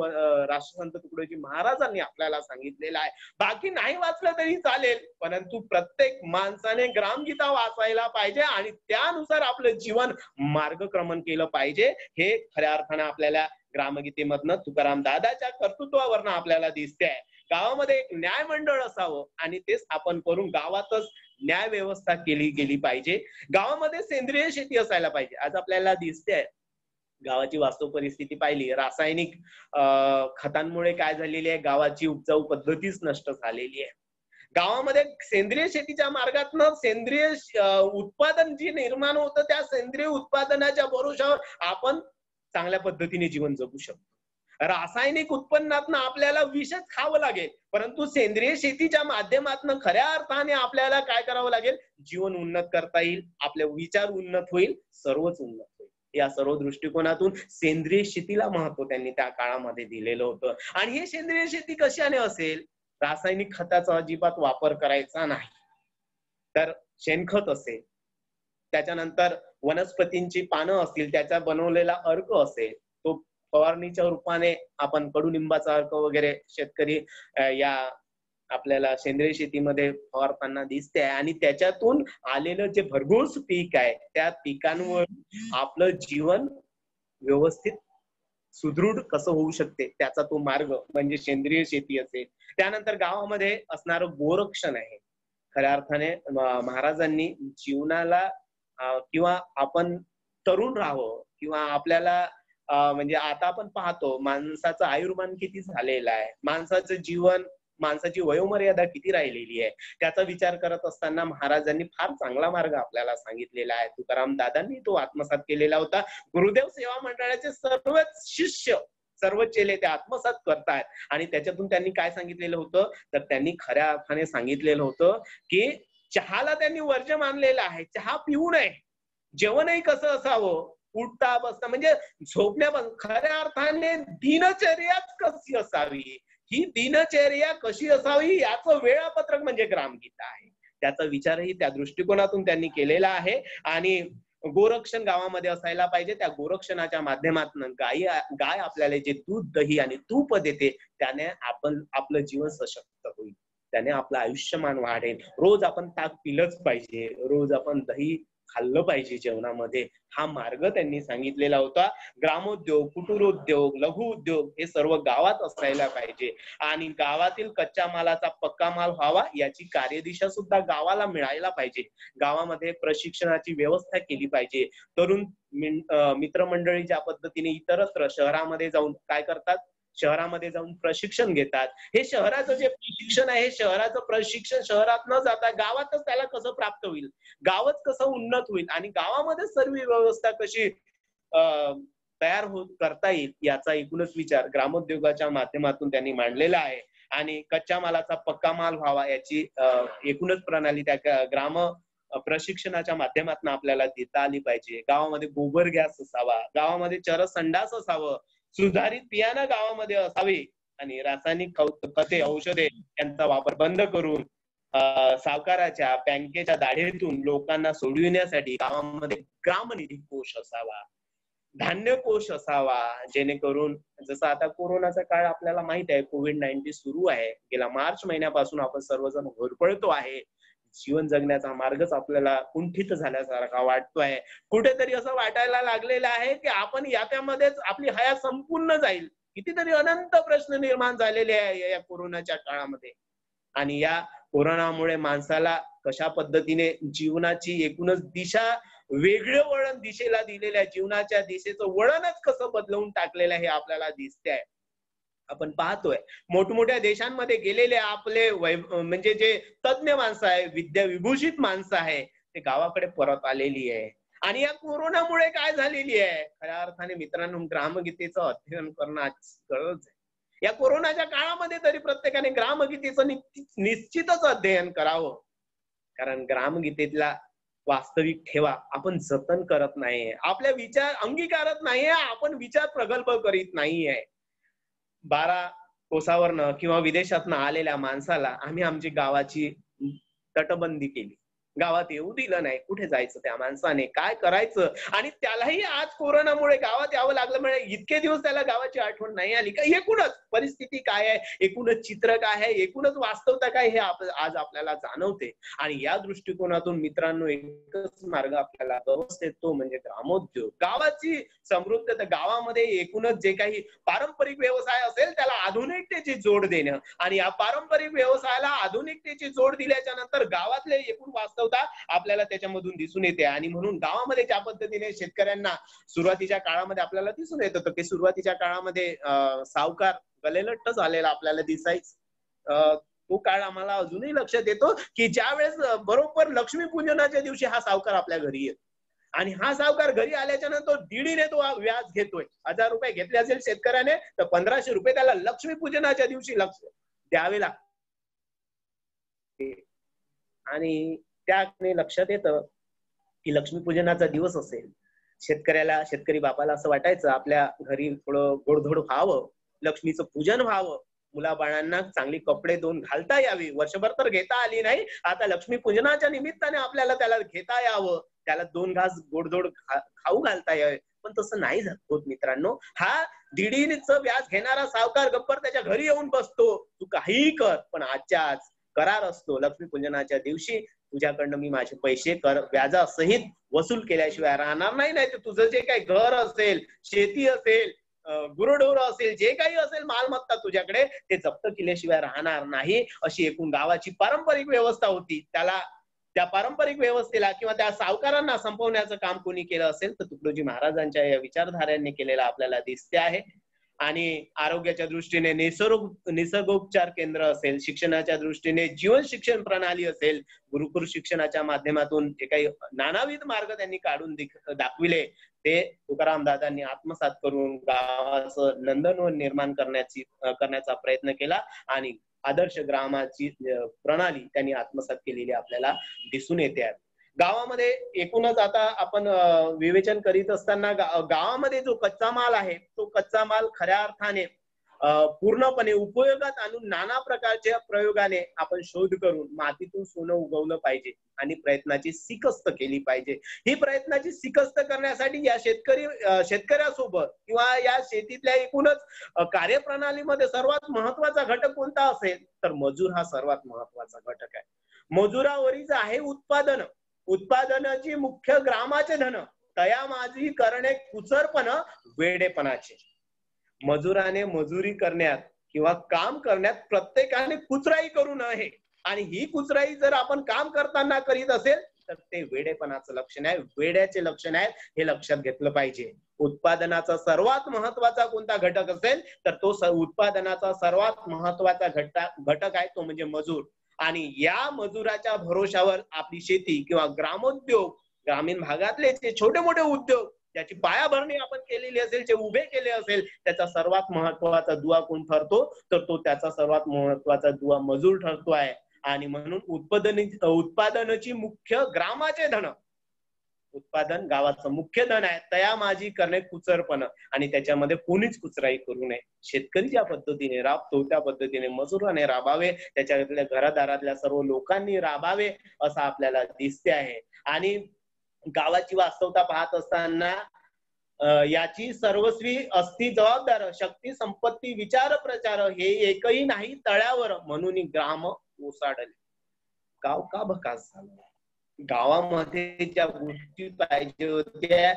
राष्ट्रसंत तुकडोजी महाराजांनी आपल्याला सांगितलेलं आहे. बाकी नाही वाचलं तरी चालेल, परंतु प्रत्येक माणसाने ग्रामगीता वाचायला पाहिजे आणि त्यानुसार आपलं जीवन मार्गक्रमण केलं पाहिजे. हे खऱ्या अर्थाने आपल्याला ग्रामगीतेमधनं तुकाराम दादाच्या कर्तृत्वावरनं आपल्याला दिसते आहे. गावामध्ये एक न्याय मंडळ असावं आणि ते स्थापन करून गावातच न्याय व्यवस्था केली गेली पाहिजे. गावामध्ये सेंद्रिय शेती असायला पाहिजे. आज आपल्याला दिसते गावाची वास्तव परिस्थिती पाहिली, रासायनिक खतांमुळे काय झालेली आहे, गावाची उपजाऊ पद्धतीच नष्ट झालेली आहे. गावामध्ये सेंद्रिय शेतीच्या मार्गातनं सेंद्रिय उत्पादन जे निर्माण होतं, त्या सेंद्रिय उत्पादनाच्या भरोशावर आपण चांगल्या पद्धतीने जीवन जगू शकतो. रासायनिक उत्पन्नातनं आपल्याला विषच खावं लागेल, परंतु सेंद्रिय शेतीच्या माध्यमातून खऱ्या अर्थाने आपल्याला काय करावं लागेल, जीवन उन्नत करता येईल, आपले विचार उन्नत होईल, सर्वच उन्नत होईल. या सर्व दृष्टिकोनातून सेंद्रिय शेतीला महत्व त्यांनी त्या काळामध्ये दिलेलं होतं. आणि हे सेंद्रिय शेती कशाने असेल, रासायनिक खताचा अजिबात वापर करायचा नाही, तर शेणखत असेल, त्याच्यानंतर वनस्पतींची पानं असतील, त्याचा बनवलेला अर्क असेल, तो फवारणीच्या रूपाने आपण कडुलिंबाचा अर्क वगैरे शेतकरी या आपल्याला सेंद्रिय शेतीमध्ये फवारताना दिसते. आणि त्याच्यातून आलेलं जे भरघोस पीक आहे, त्या पिकांवर आपलं जीवन व्यवस्थित सुदृढ कसं होऊ शकते, त्याचा तो मार्ग म्हणजे सेंद्रिय शेती असेल. त्यानंतर गावामध्ये असणारं गोरक्षण आहे. खऱ्या अर्थाने महाराजांनी जीवनाला किंवा आपण तरुण राहावं किंवा आपल्याला म्हणजे आता आपण पाहतो माणसाचं आयुर्मान किती झालेलं आहे, माणसाचं जीवन, माणसाची वयोमर्यादा किती राहिलेली आहे, त्याचा विचार करत असताना महाराजांनी फार चांगला मार्ग आपल्याला सांगितलेला आहे. तुकाराम दादांनी तो आत्मसात केलेला होता. गुरुदेव सेवा मंडळाचे सर्वच शिष्य, सर्व चेले ते आत्मसात करतायत. आणि त्याच्यातून त्यांनी काय सांगितलेलं होतं, तर त्यांनी खऱ्या अर्थाने सांगितलेलं होतं की चहाला त्यांनी वर्ज्य मानलेलं आहे, चहा पिऊ नये, जेवणही कसं असावं, उठता बसता म्हणजे झोपण्यापासून खऱ्या अर्थाने दिनचर्याच कशी असावी, ही दिनचर्या कशी असावी याचं वेळापत्रक म्हणजे ग्रामगीता आहे. त्याचा विचारही त्या दृष्टिकोनातून त्यांनी केलेला आहे. आणि गोरक्षण गावामध्ये असायला पाहिजे. त्या गोरक्षणाच्या माध्यमातून गाय आपल्याला जे दूध, दही आणि तूप देते, त्याने आपण आपलं जीवन सशक्त होईल, त्याने आपलं आयुष्यमान वाढेल. रोज आपण ताक पिलंच पाहिजे, रोज आपण दही खाल्लं पाहिजे जेवणामध्ये, हा मार्ग त्यांनी सांगितलेला होता. ग्रामोद्योग, कुटीरोद्योग, लघु उद्योग हे सर्व गावात असायला पाहिजे. आणि गावातील कच्च्या मालाचा पक्का माल व्हावा याची कार्यदिशा सुद्धा गावाला मिळायला पाहिजे. गावामध्ये प्रशिक्षणाची व्यवस्था केली पाहिजे. तरुण मित्रमंडळी ज्या पद्धतीने इतरत्र शहरामध्ये जाऊन काय करतात, शहरामध्ये जाऊन प्रशिक्षण घेतात. हे शहराचं जे प्रशिक्षण आहे, शहराचं प्रशिक्षण शहरात न जाता गावातच त्याला कसं प्राप्त होईल, गावच कसं उन्नत होईल आणि गावामध्ये सर्व व्यवस्था कशी तयार करता येईल याचा एकूणच विचार ग्रामोद्योगाच्या माध्यमातून त्यांनी मांडलेला आहे. आणि कच्च्या मालाचा पक्का माल व्हावा याची एकूणच प्रणाली त्या ग्राम प्रशिक्षणाच्या माध्यमातून आपल्याला देता आली पाहिजे. गावामध्ये गोबर गॅस असावा, गावामध्ये चरसंडास असावं, सुधारित बियाणं गावामध्ये असावे आणि रासायनिक खते, औषधे यांचा वापर बंद करून सावकाराच्या बँकेच्या दाढेतून लोकांना सोडविण्यासाठी गावामध्ये ग्रामनिधी कोष असावा, धान्य कोष असावा, जेणेकरून जसं आता कोरोनाचा काळ आपल्याला माहित आहे, कोविड-19 सुरू आहे, गेल्या मार्च महिन्यापासून आपण सर्वजण होरपळतो आहे. जीवन जगण्याचा मार्गच आपल्याला कुंठित झाल्यासारखा वाटतोय. कुठेतरी असं वाटायला लागलेलं आहे की आपण याच्यामध्येच आपली हयात संपूर्ण जाईल. कितीतरी अनंत प्रश्न निर्माण झालेले आहे या कोरोनाच्या काळामध्ये. आणि या कोरोनामुळे माणसाला कशा पद्धतीने जीवनाची एकूणच दिशा, वेगळं वळण दिशेला दिलेल्या जीवनाच्या दिशेचं वळणच कसं बदलवून टाकलेलं आहे हे आपल्याला दिसतंय. आपण पाहतोय मोठमोठ्या देशांमध्ये गेलेले आपले म्हणजे जे तज्ञ माणसं आहे, विद्या विभूषित माणसं आहे, ते गावाकडे परत आलेली आहे. आणि या कोरोनामुळे काय झालेली आहे, खऱ्या अर्थाने मित्रांनो, ग्रामगीतेचं अध्ययन करणं गरज आहे. या कोरोनाच्या काळामध्ये तरी प्रत्येकाने ग्रामगीतेचं निश्चितच अध्ययन करावं. कारण ग्रामगीतेतला वास्तविक ठेवा आपण जतन करत नाहीये, आपल्या विचार अंगीकारत नाहीये, आपण विचार प्रगल्भ करीत नाहीये. 12 कोसावरनं किंवा विदेशातनं आलेल्या माणसाला आम्ही आमची गावाची तटबंदी केली, गावात येऊ दिलं नाही. कुठे जायचं त्या माणसाने, काय करायचं? आणि त्यालाही आज कोरोनामुळे गावात यावं लागलं. म्हणजे इतके दिवस त्याला गावाची आठवण नाही आली का? एकूणच परिस्थिती काय आहे, एकूणच चित्र काय आहे, एकूणच वास्तवता काय हे आज आपल्याला जाणवते. आणि या दृष्टिकोनातून मित्रांनो एकच मार्ग आपल्याला व्यवस्थित तो म्हणजे ग्रामोद्योग, गावाची समृद्धता, गावामध्ये एकूणच जे काही पारंपरिक व्यवसाय असेल त्याला आधुनिकतेची जोड देणं. आणि या पारंपरिक व्यवसायाला आधुनिकतेची जोड दिल्याच्या नंतर गावातले एकूण वास्तव वास्तवता आपल्याला त्याच्यामधून दिसून येते. आणि म्हणून गावामध्ये ज्या पद्धतीने शेतकऱ्यांना सुरुवातीच्या काळामध्ये आपल्याला दिसून येत होतं की सुरुवातीच्या काळामध्ये सावकार गलेलट्ट झालेला आपल्याला दिसायचं. तो काळ आम्हाला अजूनही लक्षात येतो की ज्या वेळेस बरोबर लक्ष्मीपूजनाच्या दिवशी हा सावकार आपल्या घरी येतो आणि हा सावकार घरी आल्याच्या नंतर दीडीने तो व्याज घेतोय. 1000 रुपये घेतले असेल शेतकऱ्याने तर 1500 रुपये त्याला लक्ष्मीपूजनाच्या दिवशी द्यावे लागते. आणि त्याने लक्षात येतं की लक्ष्मीपूजनाचा दिवस असेल, शेतकरी बापाला असं वाटायचं आपल्या घरी थोडं गोडधोड व्हावं, लक्ष्मीचं पूजन व्हावं, मुलाबाळांना चांगली कपडे दोन घालता यावी. वर्षभर तर घेता आली नाही, आता लक्ष्मी पूजनाच्या निमित्ताने आपल्याला त्याला घेता यावं, त्याला 2 घास गोडधोड खाऊ घालता यावे. पण तसं नाही होत मित्रांनो. हा दीडीचं व्याज घेणारा सावकार गप्पर त्याच्या घरी येऊन बसतो. तू काहीही कर पण आजच्या आज करार असतो, लक्ष्मी पूजनाच्या दिवशी तुझ्याकडनं मी माझे पैसे व्याजासहित वसूल केल्याशिवाय राहणार नाही. नाही तर तुझं जे काही घर असेल, शेती असेल, गुरढोर असेल, जे काही असेल मालमत्ता तुझ्याकडे ते जप्त केल्याशिवाय राहणार नाही. अशी एकूण गावाची पारंपरिक व्यवस्था होती. त्या पारंपरिक व्यवस्थेला किंवा त्या सावकारांना संपवण्याचं काम कोणी केलं असेल तर तुकडोजी महाराजांच्या या विचारधाऱ्यांनी केलेलं आपल्याला दिसते आहे. आणि आरोग्याच्या दृष्टीने निसर्गोपचार केंद्र असेल, शिक्षणाच्या दृष्टीने जीवन शिक्षण प्रणाली असेल, गुरुकुल शिक्षणाच्या माध्यमातून जे काही नानाविध मार्ग त्यांनी काढून दाखविले ते तुकाराम दादांनी आत्मसात करून गावाचं नंदनवन निर्माण करण्याचा प्रयत्न केला आणि आदर्श ग्रामाची प्रणाली त्यांनी आत्मसात केलेली आपल्याला दिसून येते. गावामध्ये एकूणच आता आपण विवेचन करीत असताना गावामध्ये जो कच्चा माल आहे तो कच्चा माल खऱ्या अर्थाने पूर्णपणे उपयोगात आणून नाना प्रकारच्या प्रयोगाने आपण शोध करून मातीतून सोनं उगवलं पाहिजे आणि प्रयत्नाची सिकस्त केली पाहिजे. ही प्रयत्नाची सिकस्त करण्यासाठी या शेतकऱ्यासोबत किंवा या शेतीतल्या एकूणच कार्यप्रणालीमध्ये सर्वात महत्वाचा घटक कोणता असेल तर मजूर हा सर्वात महत्वाचा घटक आहे. मजुरावरीच आहे उत्पादनाची मुख्य ग्रामाचे धन, तया माझी करणे कुचरपण वेडेपणाचे. मजुराने मजुरी करण्यात किंवा काम करण्यात प्रत्येकाने कुचराई करू नये आणि ही कुचराई जर आपण काम करताना करीत असेल तर ते वेडेपणाचं लक्षण आहे, वेड्याचे लक्षण आहे, हे लक्षात घेतलं पाहिजे. उत्पादनाचा सर्वात महत्वाचा कोणता घटक असेल तर तो उत्पादनाचा सर्वात महत्वाचा घटक आहे तो म्हणजे मजूर. आणि या मजुराच्या भरोशावर आपली शेती किंवा ग्रामोद्योग, ग्रामीण भागातले जे छोटे मोठे उद्योग ज्याची पायाभरणी आपण केलेली असेल, जे उभे केले असेल, त्याचा सर्वात महत्वाचा दुवा कोण ठरतो तर तो त्याचा सर्वात महत्वाचा दुवा मजूर ठरतो आहे. आणि म्हणून उत्पादनाची मुख्य ग्रामाचे धन, उत्पादन गावाचं मुख्य धन आहे, तया माझी करणे कुचरपण आणि त्याच्यामध्ये कोणीच कुचराई करू नये. शेतकरी ज्या पद्धतीने राबतो त्या पद्धतीने मजुराने राबावे, त्याच्यातल्या घरादारातल्या सर्व लोकांनी राबावे असं आपल्याला दिसते आहे. आणि गावाची वास्तवता पाहत असताना याची सर्वस्वी असती जबाबदार शक्ती संपत्ती विचार प्रचार हे एकही नाही तळ्यावर म्हणून ग्राम ओसाडले. गाव का भकास झालं? गावामध्ये ज्या गोष्टी पाहिजे होत्या,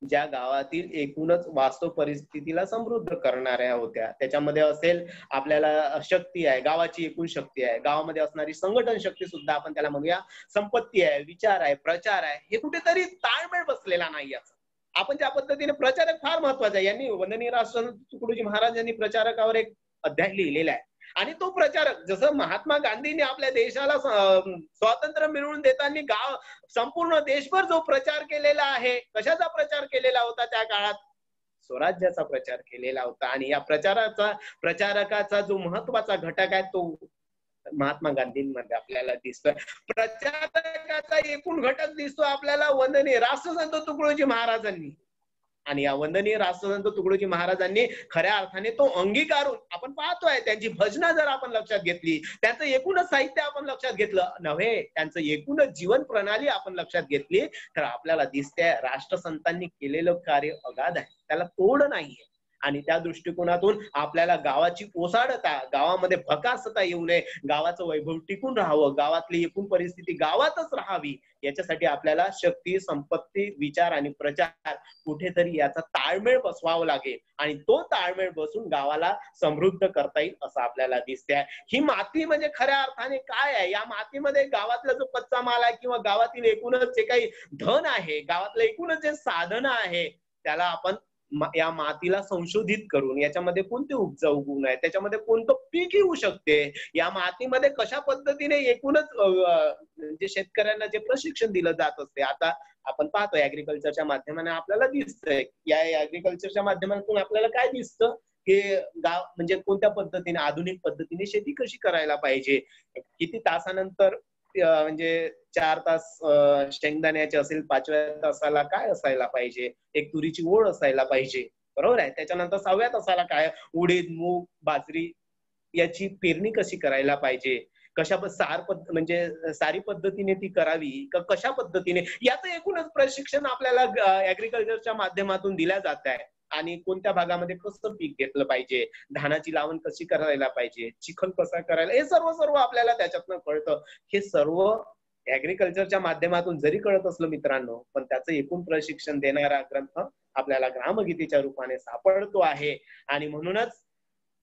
ज्या गावातील एकूणच वास्तव परिस्थितीला समृद्ध करणाऱ्या होत्या, त्याच्यामध्ये असेल आपल्याला शक्ती आहे, गावाची एकूण शक्ती आहे, गावामध्ये असणारी संघटन शक्ती सुद्धा आपण त्याला म्हणूया, संपत्ती आहे, विचार आहे, प्रचार आहे, हे कुठेतरी ताळमेळ बसलेला नाही. याचा आपण ज्या पद्धतीने प्रचारक फार महत्वाचा आहे. यांनी वंदनीय राष्ट्रसंत तुकडोजी महाराज यांनी प्रचारकावर एक अध्याय लिहिलेला आहे आणि तो प्रचारक जसं महात्मा गांधींनी आपल्या देशाला स्वातंत्र्य मिळवून देताना संपूर्ण देशभर जो प्रचार केलेला आहे, कशाचा प्रचार केलेला होता त्या काळात? स्वराज्याचा प्रचार केलेला होता. आणि या प्रचारकाचा जो महत्वाचा घटक आहे तो महात्मा गांधींमध्ये आपल्याला दिसतोय. प्रचारकाचा एकूण घटक दिसतो आपल्याला वंदनीय राष्ट्रसंत तुकडोजी महाराजांनी. आणि या वंदनीय राष्ट्रसंत तुकडोजी महाराजांनी खऱ्या अर्थाने तो अंगीकारून आपण पाहतोय. त्यांची भजनं जर आपण लक्षात घेतली, त्यांचं एकूणच साहित्य आपण लक्षात घेतलं नव्हे, त्यांचं एकूणच जीवन प्रणाली आपण लक्षात घेतली तर आपल्याला दिसते राष्ट्रसंतांनी केलेलं कार्य अगाध आहे, त्याला तोड नाहीये. आणि त्या दृष्टिकोनातून आपल्याला गावाची ओसाडता, गावामध्ये भकासता येऊ नये, गावाचं वैभव टिकून राहावं, गावातली एकूण परिस्थिती गावातच राहावी, याच्यासाठी आपल्याला शक्ती, संपत्ती, विचार आणि प्रचार कुठेतरी याचा ताळमेळ बसवावा लागेल आणि तो ताळमेळ बसून गावाला समृद्ध करता येईल असं आपल्याला दिसतंय. ही माती म्हणजे खऱ्या अर्थाने काय आहे? या मातीमध्ये गावातला जो कच्चा माल आहे किंवा गावातील एकूणच जे काही धन आहे, गावातलं एकूणच जे साधन आहे, त्याला आपण या मातीला संशोधित करून याच्यामध्ये कोणते उपजाऊ गुण आहेत, त्याच्यामध्ये कोणतं पीक येऊ शकते, या मातीमध्ये कशा पद्धतीने एकूणच म्हणजे शेतकऱ्यांना जे प्रशिक्षण दिलं जात असते. आता आपण पाहतो ऍग्रिकल्चरच्या माध्यमाने आपल्याला दिसतंय, या ऍग्रिकल्चरच्या माध्यमातून आपल्याला काय दिसतं की गाव म्हणजे कोणत्या पद्धतीने, आधुनिक पद्धतीने शेती कशी करायला पाहिजे, किती तासानंतर म्हणजे 4 तास शेंगदाण्याचे असेल, 5व्या तासाला काय असायला पाहिजे, एक तुरीची ओळ असायला पाहिजे, बरोबर आहे. त्याच्यानंतर 6व्या तासाला काय उडीद, मूग, बाजरी याची पेरणी कशी करायला पाहिजे, कशा म्हणजे सारी पद्धतीने ती करावी का कशा पद्धतीने, याचं एकूणच प्रशिक्षण आपल्याला ऍग्रिकल्चरच्या माध्यमातून दिल्या जात आहे. आणि कोणत्या भागामध्ये कसं पीक घेतलं पाहिजे, धानाची लावण कशी करायला पाहिजे, चिखल कसा करायला, हे सर्व आपल्याला त्याच्यातनं कळतं. हे सर्व ऍग्रिकल्चरच्या माध्यमातून जरी कळत असलं मित्रांनो, पण त्याचं एकूण प्रशिक्षण देणारा ग्रंथ आपल्याला ग्रामगीतेच्या रूपाने सापडतो आहे. आणि म्हणूनच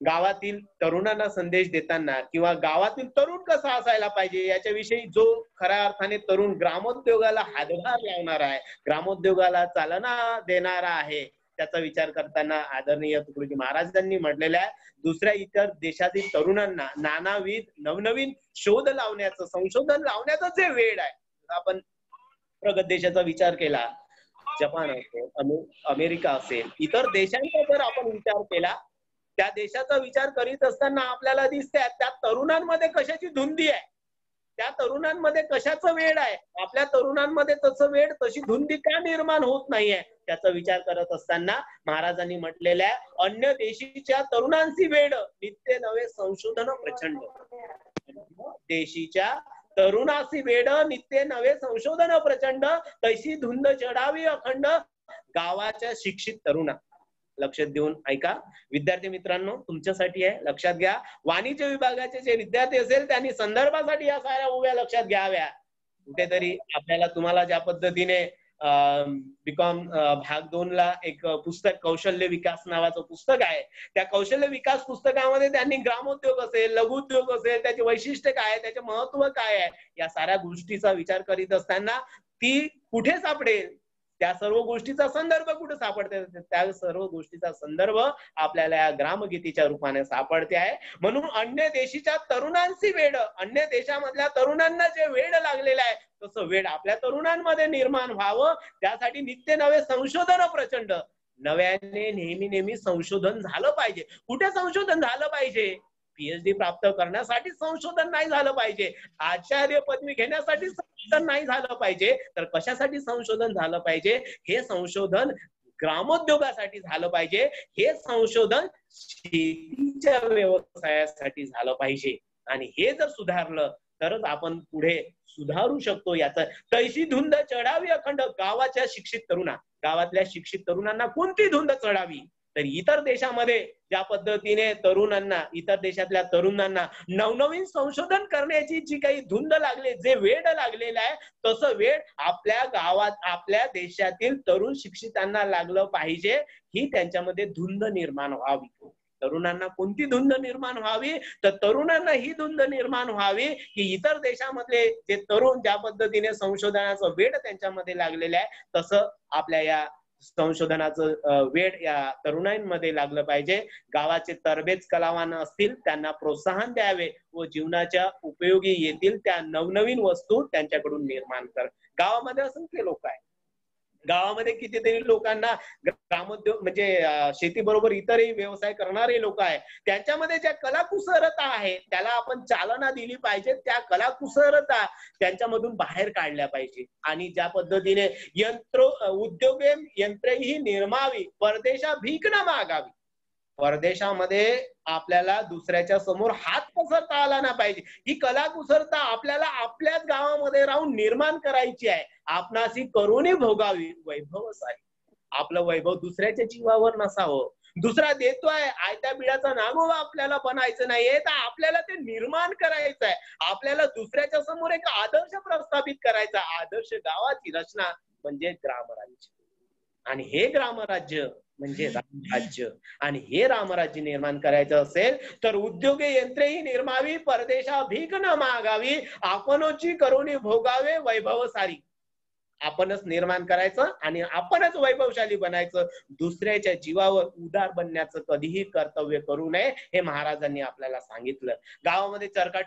गावातील तरुणांना संदेश देताना किंवा गावातील तरुण कसा असायला पाहिजे याच्याविषयी जो खऱ्या अर्थाने तरुण ग्रामोद्योगाला हातभार लावणार आहे, ग्रामोद्योगाला चालना देणारा आहे, त्याचा विचार करताना आदरणीय तुकडोजी महाराजांनी म्हटलेल्या दुसऱ्या इतर देशातील तरुणांना नानाविध नवनवीन शोध लावण्याचं, संशोधन लावण्याचं जे वेळ आहे, आपण प्रगत देशाचा विचार केला, जपान असेल, अमेरिका असेल, इतर देशांचा जर आपण विचार केला, त्या देशाचा विचार करीत असताना आपल्याला दिसतंय त्या तरुणांमध्ये कशाची धुंदी आहे, त्या तरुणांमध्ये कशाचं वेळ आहे, आपल्या तरुणांमध्ये तसं वेळ, तशी धुंदी का निर्माण होत नाहीये, त्याचा विचार करत असताना महाराजांनी म्हटलेल्या अन्य देशीच्या तरुणांची वेळ नित्य नवे संशोधन प्रचंड, देशीच्या तरुणाची वेळ नित्य नवे संशोधन प्रचंड, तशी धुंद चढावी अखंड गावाच्या शिक्षित तरुणा. लक्षात देऊन ऐका विद्यार्थी मित्रांनो, तुमच्यासाठी आहे, लक्षात घ्या. वाणिज्य विभागाचे जे विद्यार्थी असेल त्यांनी संदर्भासाठी या साऱ्या उभ्या लक्षात घ्याव्या. कुठेतरी आपल्याला तुम्हाला ज्या पद्धतीने बीकॉम भाग 2 ला एक पुस्तक कौशल्य विकास नावाचं पुस्तक आहे, त्या कौशल्य विकास पुस्तकामध्ये त्यांनी ग्रामोद्योग असेल, लघुउद्योग असेल, त्याचे वैशिष्ट्य काय, त्याचे महत्व काय आहे, या साऱ्या गोष्टीचा विचार करीत असताना ती कुठे सापडेल, त्या सर्व गोष्टीचा संदर्भ कुठे सापडते, त्या सर्व गोष्टीचा संदर्भ आपल्याला या ग्रामगीतेच्या रूपाने सापडते आहे. म्हणून अन्य देशीच्या तरुणांची वेळ, अन्य देशामधल्या तरुणांना जे वेळ लागलेलं आहे तसं वेळ आपल्या तरुणांमध्ये निर्माण व्हावं, त्यासाठी नित्य नवे संशोधन प्रचंड, नव्याने नेहमी संशोधन झालं पाहिजे. कुठे संशोधन झालं पाहिजे? पीएचडी प्राप्त करण्यासाठी संशोधन नाही झालं पाहिजे, आचार्य पदवी घेण्यासाठी संशोधन नाही झालं पाहिजे, तर कशासाठी संशोधन झालं पाहिजे? हे संशोधन ग्रामोद्योगासाठी झालं पाहिजे, हे संशोधन शेतीच्या व्यवसायासाठी झालं पाहिजे. आणि हे जर सुधारलं तरच आपण पुढे सुधारू शकतो. याचं तैशी धुंद चढावी अखंड गावाच्या शिक्षित तरुणा, गावातल्या शिक्षित तरुणांना कोणती धुंद चढावी, तर इतर देशामध्ये ज्या पद्धतीने तरुणांना, इतर देशातल्या तरुणांना नवनवीन संशोधन करण्याची जी काही धुंद लागले, जे वेड लागलेलं आहे, तसं वेड आपल्या गावात, आपल्या देशातील तरुण शिक्षितांना लागलं पाहिजे. ही त्यांच्यामध्ये धुंद निर्माण व्हावी. तरुणांना कोणती धुंद निर्माण व्हावी, तर तरुणांना ही धुंद निर्माण व्हावी की इतर देशामधले जे तरुण ज्या पद्धतीने संशोधनाचं वेड त्यांच्यामध्ये लागलेलं आहे, तसं आपल्या या संशोधनाचं वेड या तरुणांमध्ये लागलं पाहिजे. गावाचे तरबेज कलावान असतील त्यांना प्रोत्साहन द्यावे व जीवनाच्या उपयोगी येतील त्या नवनवीन वस्तू त्यांच्याकडून निर्माण कर. गावामध्ये असंख्य लोक आहेत, गावामध्ये कितीतरी लोकांना ग्रामोद्योग म्हणजे शेतीबरोबर इतरही व्यवसाय करणारे लोक आहेत, त्यांच्यामध्ये ज्या कलाकुसरता आहे त्याला आपण चालना दिली पाहिजे. त्या कलाकुसरता त्यांच्यामधून बाहेर काढल्या पाहिजे. आणि ज्या पद्धतीने उद्योगे यंत्रेही निर्मावी, परदेशा भीक न मागावी, परदेशामध्ये आपल्याला दुसऱ्याच्या समोर हात पसरता आला ना पाहिजे. ही कलाकुसरता आपल्याला आपल्याच गावामध्ये राहून निर्माण करायची आहे, आपणाशी करूनही भोगावी वैभव सारी. आपलं वैभव दुसऱ्याच्या जीवावर नसावं. दुसरा देतोय, आयत्या बिळाचा नागोबा आपल्याला बनायचं नाहीये, तर आपल्याला ते निर्माण करायचं आहे. आपल्याला दुसऱ्याच्या समोर एक आदर्श प्रस्थापित करायचा. आदर्श गावाची रचना म्हणजे ग्रामराज्य, आणि हे ग्रामराज्य म्हणजे रामराज्य. आणि हे रामराज्य निर्माण करायचं असेल तर उद्योगे यंत्रेही निर्मावी, परदेशा भीक न मागावी, आपणची करुणी भोगावे वैभव सारी. आपणच निर्माण करायचं आणि आपणच वैभवशाली बनायचं. दुसऱ्याच्या जीवावर उदार बनण्याचं कधीही कर्तव्य करू नये, हे महाराजांनी आपल्याला सांगितलं. गावामध्ये चरखा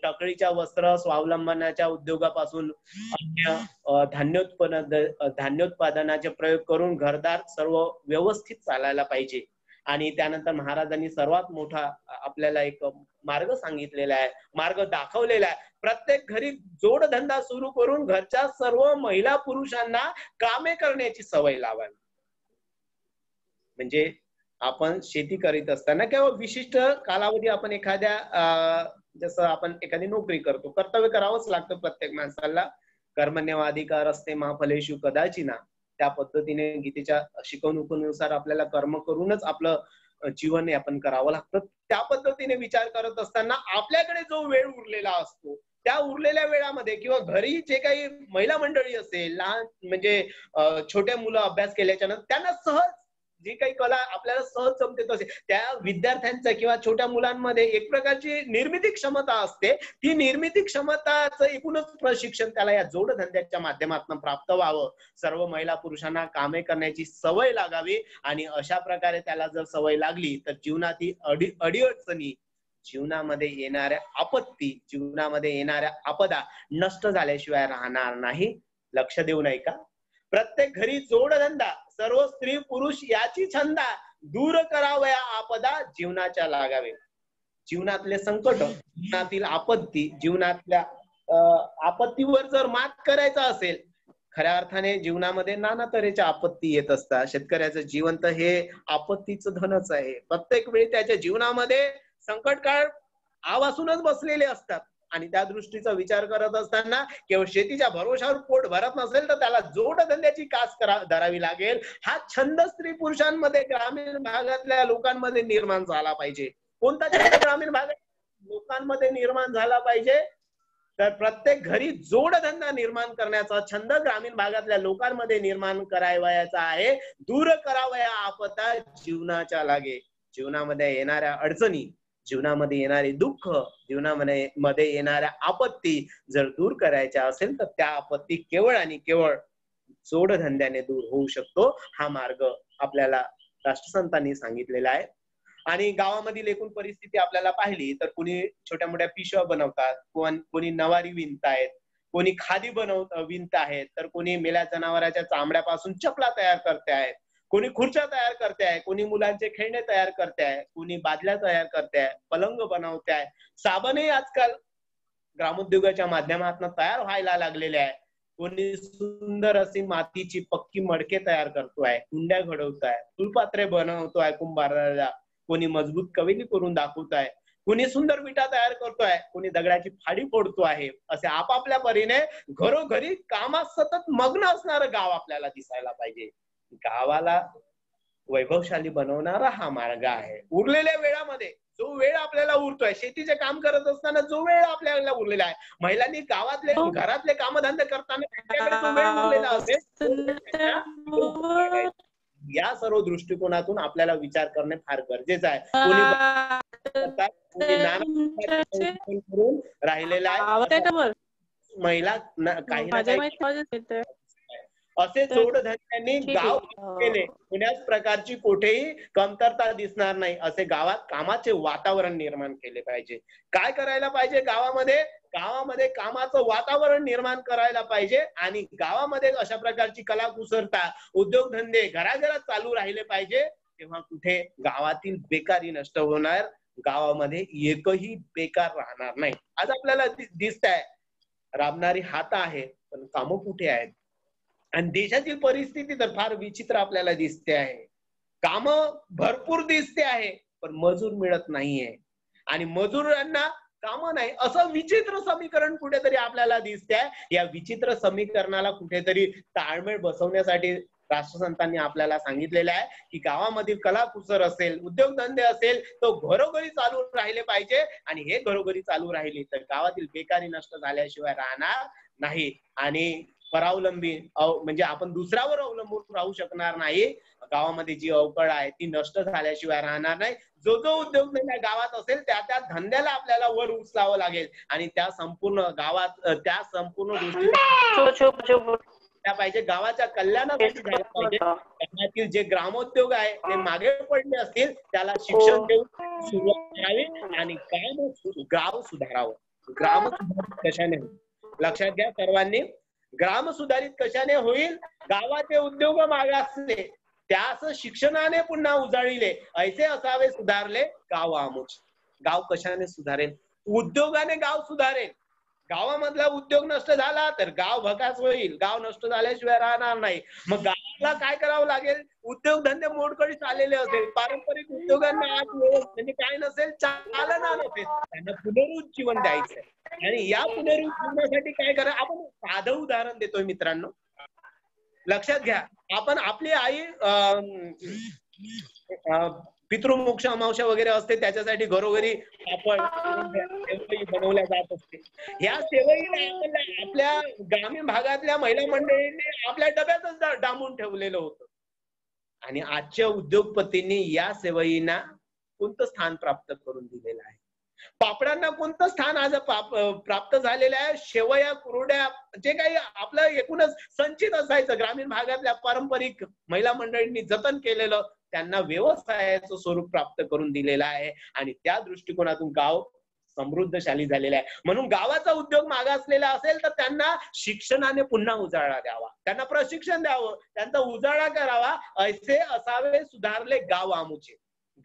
टकळीच्या वस्त्र स्वावलंबनाच्या उद्योगापासून अन्य धान्योत्पादनाचे प्रयोग करून घरदार सर्व व्यवस्थित चालायला पाहिजे. आणि त्यानंतर महाराजांनी सर्वात मोठा आपल्याला एक मार्ग सांगितलेला आहे, मार्ग दाखवलेला आहे. प्रत्येक घरी जोडधंदा सुरू करून घरच्या सर्व महिला पुरुषांना कामे करण्याची सवय लावावी. म्हणजे आपण शेती करीत असताना किंवा विशिष्ट कालावधी आपण जसं आपण एखादी नोकरी करतो, कर्तव्य करावंच लागतं प्रत्येक माणसाला. कर्मण्यवाधिकारस्ते मा फलेषु कदाचिना, त्या पद्धतीने गीतेच्या शिकवणुकीनुसार आपल्याला कर्म करूनच आपलं जीवन यापन करावं लागतं. त्या पद्धतीने विचार करत असताना आपल्याकडे जो वेळ उरलेला असतो, त्या उरलेल्या वेळामध्ये किंवा घरी जे काही महिला मंडळी असेल, लहान म्हणजे छोट्या मुलं अभ्यास केल्याच्या नंतर त्यांना सहज जी काही कला आपल्याला सहज जमते असेल, त्या विद्यार्थ्यांचा किंवा छोट्या मुलांमध्ये एक प्रकारची निर्मिती क्षमता असते. ती निर्मिती क्षमताचं एकूणच प्रशिक्षण त्याला या जोडधंद्याच्या माध्यमातून प्राप्त व्हावं. सर्व महिला पुरुषांना कामे करण्याची सवय लागावी, आणि अशा प्रकारे त्याला जर सवय लागली तर जीवनातील अडीअडचणी, जीवनामध्ये येणाऱ्या आपत्ती, जीवनामध्ये येणाऱ्या आपदा नष्ट झाल्याशिवाय राहणार नाही. लक्ष देऊ नये का? प्रत्येक घरी जोडधंदा, सर्व स्त्री पुरुष याची छंदा, दूर करावया आपदा जीवनाच्या लागावे. जीवनातले संकट, जीवनातील आपत्ती, जीवनातल्या आपत्तीवर जर मात करायचं असेल, खऱ्या अर्थाने जीवनामध्ये नाना तऱ्हेच्या आपत्ती येत असतात. शेतकऱ्याचं जीवन तर हे आपत्तीचं धनच आहे. प्रत्येक वेळी त्याच्या जीवनामध्ये संकट काळ आवासूनच बसलेले असतात. आणि त्या दृष्टीचा विचार करत असताना केवळ शेतीच्या भरोशावर पोट भरत नसेल तर त्याला जोडधंद्याची कास धरावी लागेल. हा छंद स्त्री पुरुषांमध्ये, ग्रामीण भागातल्या लोकांमध्ये निर्माण झाला पाहिजे. कोणता छंद ग्रामीण भागात लोकांमध्ये निर्माण झाला पाहिजे? तर प्रत्येक घरी जोडधंदा निर्माण करण्याचा छंद ग्रामीण भागातल्या लोकांमध्ये निर्माण करावयाचा आहे. दूर करावया आपदा जीवनाच्या लागे. जीवनामध्ये येणाऱ्या अडचणी, जीवनामध्ये येणारे दुःख, जीवनामध्ये येणाऱ्या आपत्ती जर दूर करायच्या असेल तर त्या आपत्ती केवळ आणि केवळ जोडधंद्याने दूर होऊ शकतो. हा मार्ग आपल्याला राष्ट्रसंतांनी सांगितलेला आहे. आणि गावामधील एकूण परिस्थिती आपल्याला पाहिली तर कोणी छोट्या मोठ्या पिशव्या बनवतात, कोणी नवारी विणतायत, कोणी खादी विणत आहेत, तर कोणी मेल्या जनावराच्या चामड्यापासून चपला तयार करते आहेत, कोणी खुर्च्या तयार करते आहे, कोणी मुलांचे खेळणे तयार करते आहे, कोणी बादल्या तयार करते आहे, पलंग बनवते आहे. साबणही आजकाल ग्रामोद्योगाच्या माध्यमातून तयार व्हायला लागलेले आहे. कोणी सुंदर अशी मातीची पक्की मडके तयार करतोय, कुंड्या घडवतोय, फुलपात्रे बनवतोय कुंभाराला, कोणी मजबूत कवेली करून दाखवत आहे, कोणी सुंदर विटा तयार करतोय, कोणी दगडाची फाडी फोडतो आहे. असे आपापल्या परीने घरोघरी कामात सतत मग्न असणारं गाव आपल्याला दिसायला पाहिजे. गावाला वैभवशाली बनवणारा हा मार्ग आहे. उरलेल्या वेळामध्ये जो वेळ आपल्याला उरतोय, शेतीचे काम करत असताना जो वेळ आपल्याला उरलेला आहे, महिलांनी गावातले घरातले कामधंदे करताना त्यांच्याकडे जो वेळ उरलेला असेल, या सर्व दृष्टिकोनातून आपल्याला विचार करणे फार गरजेचं आहे. कोणी करून राहिलेला आहे. महिला काही ना काही असे जोडधंद्यांनी गाव केले, कुणाच प्रकारची कुठेही कमतरता दिसणार नाही असे गावात कामाचे वातावरण निर्माण केले पाहिजे. काय करायला पाहिजे? गावामध्ये कामाचं वातावरण निर्माण करायला पाहिजे. आणि गावामध्ये अशा प्रकारची कलाकुसरता, उद्योगधंदे घराघरात चालू राहिले पाहिजे. तेव्हा कुठे गावातील बेकारी नष्ट होणार, गावामध्ये एकही बेकार राहणार नाही. आज आपल्याला दिसत आहे राबणारी हात आहे पण कामं कुठे आहेत? आणि देशाची परिस्थिती तर फार विचित्र आपल्याला दिसते आहे. काम भरपूर दिसते आहे पण मजूर मिळत नाहीये, आणि मजुरांना काम नाही, असं विचित्र समीकरण कुठेतरी आपल्याला दिसते आहे. या विचित्र समीकरणाला कुठेतरी ताळमेळ बसवण्यासाठी राष्ट्रसंतांनी आपल्याला सांगितलेलं आहे की गावामधील कलाकुसर असेल, उद्योगधंदे असेल, तो घरोघरी चालू राहिले पाहिजे. आणि हे घरोघरी चालू राहिले तर गावातील बेकारी नष्ट झाल्याशिवाय राहणार नाही. आणि परावलंबी म्हणजे आपण दुसऱ्यावर अवलंबून राहू शकणार नाही. गावामध्ये जी अवकळ आहे ती नष्ट झाल्याशिवाय राहणार नाही. जो जो उद्योगधंदा गावात असेल त्या त्या धंद्याला आपल्याला वर उचलावं लागेल आणि त्या संपूर्ण गावात त्या संपूर्ण गोष्टी पाहिजे. गावाच्या कल्याणासाठी झालं पाहिजे. गावातील जे ग्रामोद्योग आहे ते मागे पडले असतील त्याला शिक्षण देऊन सुरुवात करावी आणि गाव सुधारावं. ग्राम सुधारित कशाने होईल लक्षात घ्या सर्वांनी. ग्राम सुधारित कशाने होईल? गावाचे उद्योग मागासले त्यास शिक्षणाने पुन्हा उजाळिले ऐसे असावे सुधारले गाव आमुच. गाव कशाने सुधारेल? उद्योगाने गाव सुधारेल. गावामधला उद्योग नष्ट झाला तर गाव भकास होईल. गाव नष्ट झाल्याशिवाय राहणार नाही. मग गावाला काय करावं लागेल? उद्योगधंदे मोडकळीस आलेले असेल, पारंपरिक उद्योगांना आज म्हणजे काय नसेल, चालना नसेल, त्यांना पुनरुज्जीवन द्यायचंय. आणि या पुनरुज्जीवनासाठी काय करा? आपण साधं उदाहरण देतोय मित्रांनो, लक्षात घ्या. आपण आपली आई पितृमोक्ष अमावस्या वगैरे असते त्याच्यासाठी घरोघरी पापड सेवई बनवल्या जात असते. या सेवईला आपल्या ग्रामीण भागातल्या महिला मंडळींनी आपल्या डब्यातच डांबून ठेवलेलं होतं. आणि आजच्या उद्योगपतींनी या सेवईंना कोणतं स्थान प्राप्त करून दिलेलं आहे? पापडांना कोणतं स्थान आज प्राप्त झालेलं आहे? शेवया, कुरड्या जे काही आपलं एकूणच संचित असायचं ग्रामीण भागातल्या पारंपरिक महिला मंडळींनी जतन केलेलं, त्यांना व्यवसायाचं स्वरूप प्राप्त करून दिलेलं आहे. आणि त्या दृष्टिकोनातून गाव समृद्धशाली झालेला आहे. म्हणून गावाचा उद्योग मागासलेला असेल तर त्यांना शिक्षणाने पुन्हा उजाळा द्यावा, त्यांना प्रशिक्षण द्यावं, त्यांचा उजाळा करावा. ऐसे असावे सुधारले गाव आमुचे.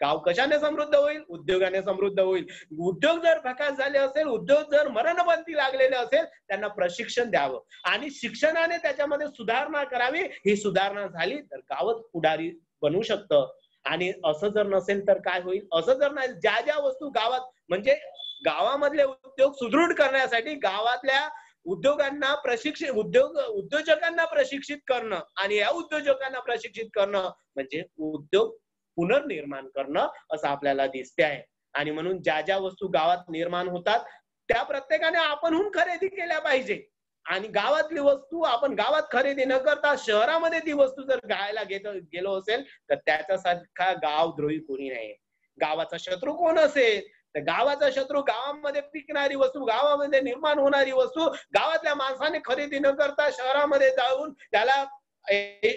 गाव कशाने समृद्ध होईल? उद्योगाने समृद्ध होईल. उद्योग जर भकास झाले असेल, उद्योग जर मरणपंथी लागलेले असेल, त्यांना प्रशिक्षण द्यावं आणि शिक्षणाने त्याच्यामध्ये सुधारणा करावी. ही सुधारणा झाली तर गावच पुढारी बनू शकतं. आणि असं जर नसेल तर काय होईल? असं जर नाही, ज्या ज्या वस्तू गावात म्हणजे गावामधले उद्योग सुदृढ करण्यासाठी गावातल्या उद्योगांना उद्योजकांना प्रशिक्षित करणं आणि या उद्योजकांना प्रशिक्षित करणं म्हणजे उद्योग पुनर्निर्माण करणं असं आपल्याला दिसते आहे. आणि म्हणून ज्या ज्या वस्तू गावात निर्माण होतात त्या प्रत्येकाने आपणहून खरेदी केल्या पाहिजे. आणि गावातली वस्तू आपण गावात खरेदी न करता शहरामध्ये ती वस्तू जर घ्यायला गेलो असेल तर त्याच्यासारखा गावद्रोही कोणी नाही. गावाचा शत्रू कोण असेल तर गावाचा शत्रू गावामध्ये पिकणारी वस्तू, गावामध्ये निर्माण होणारी वस्तू गावातल्या माणसाने खरेदी न करता शहरामध्ये जाऊन त्याला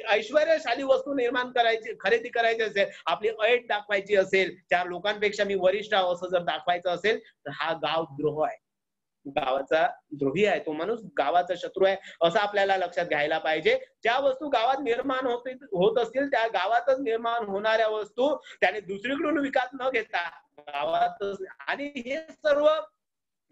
ऐश्वर्यशाली वस्तू निर्माण करायची, खरेदी करायची असेल, आपली ऐट दाखवायची असेल, 4 लोकांपेक्षा मी वरिष्ठ आहे असं जर दाखवायचं असेल तर हा गावद्रोह आहे. गावाचा द्रोही आहे तो माणूस, गावाचा शत्रू आहे असं आपल्याला लक्षात घ्यायला पाहिजे. ज्या वस्तू गावात निर्माण होत असतील त्या गावातच निर्माण होणाऱ्या वस्तू त्याने दुसरीकडून विकत न घेता गावातच. आणि हे सर्व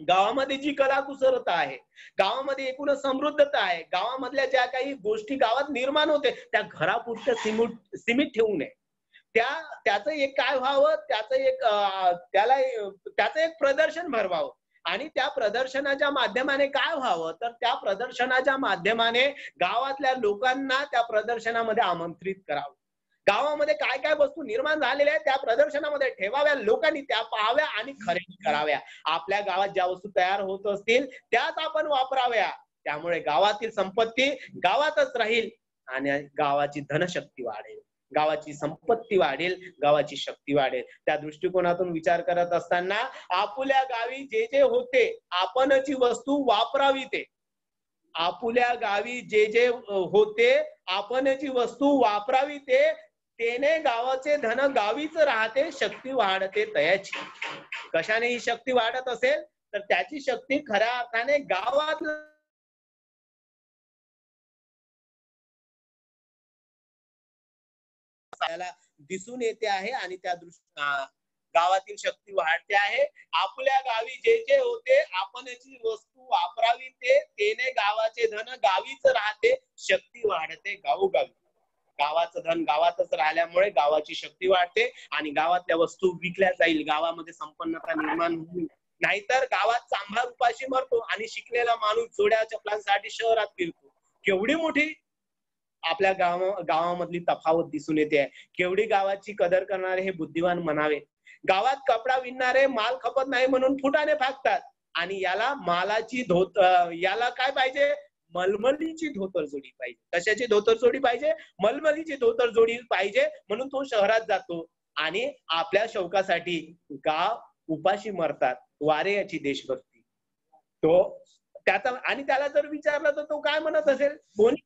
गावामध्ये जी कलाकुसरता आहे, गावामध्ये एकूणच समृद्धता आहे, गावामधल्या ज्या काही गोष्टी गावात निर्माण होते त्या घरापुरतं सीमित ठेवू नये. त्याचं एक काय व्हावं, त्याचं एक प्रदर्शन भरवावं. आणि त्या प्रदर्शनाच्या माध्यमाने काय व्हावं तर त्या प्रदर्शनाच्या माध्यमाने गावातल्या लोकांना त्या प्रदर्शनामध्ये आमंत्रित करावं. गावामध्ये काय काय वस्तू निर्माण झालेल्या आहेत त्या प्रदर्शनामध्ये ठेवाव्या, लोकांनी त्या पाहाव्या आणि खरेदी कराव्या. आपल्या गावात ज्या वस्तू तयार होत असतील त्याच आपण वापराव्या. त्यामुळे गावातील संपत्ती गावातच राहील आणि गावाची धनशक्ती वाढेल, गावाची संपत्ती वाढेल, गावाची शक्ती वाढेल. त्या दृष्टिकोनातून विचार करत असताना आपल्या गावी जे जे होते आपणची वस्तू वापरावी. ते आपल्या गावी जे जे होते आपणची वस्तू वापरावी. तेने गावाचे धन गावीच राहते, शक्ती वाढते तयाची. कशाने ही शक्ती वाढत असेल तर त्याची शक्ती खऱ्या अर्थाने गावात दिसून येते आहे आणि त्या गावातील शक्ती वाढते आहे. आपल्या गावी जे जे होते आपणची वस्तू वापरावी. तेने गावाचे धन गावीच राहते, शक्ती वाढते गावोगावी. गावाचं धन गावातच राहिल्यामुळे गावाची शक्ती वाढते आणि गावातल्या वस्तू विकल्या जाईल, गावामध्ये संपन्नता निर्माण होईल. नाहीतर गावात सांभार उपाशी मरतो आणि शिकलेला माणूस जोड्या चपलांसाठी शहरात फिरतो. केवढी मोठी आपल्या गावामधली तफावत दिसून येते. केवढी गावाची कदर करणारे हे बुद्धिवान म्हणावे. गावात कपडा विणणारे माल खपत नाही म्हणून फुटाणे फाकतात आणि याला काय पाहिजे, मलमलीची धोतरजोडी पाहिजे. कशाची धोतरजोडी पाहिजे, मलमलीची धोतरजोडी पाहिजे, म्हणून तो शहरात जातो आणि आपल्या शौकासाठी गाव उपाशी मरतात. वारे याची देशभक्ती. त्याला जर विचारलं तर तो काय म्हणत असेल, कोणी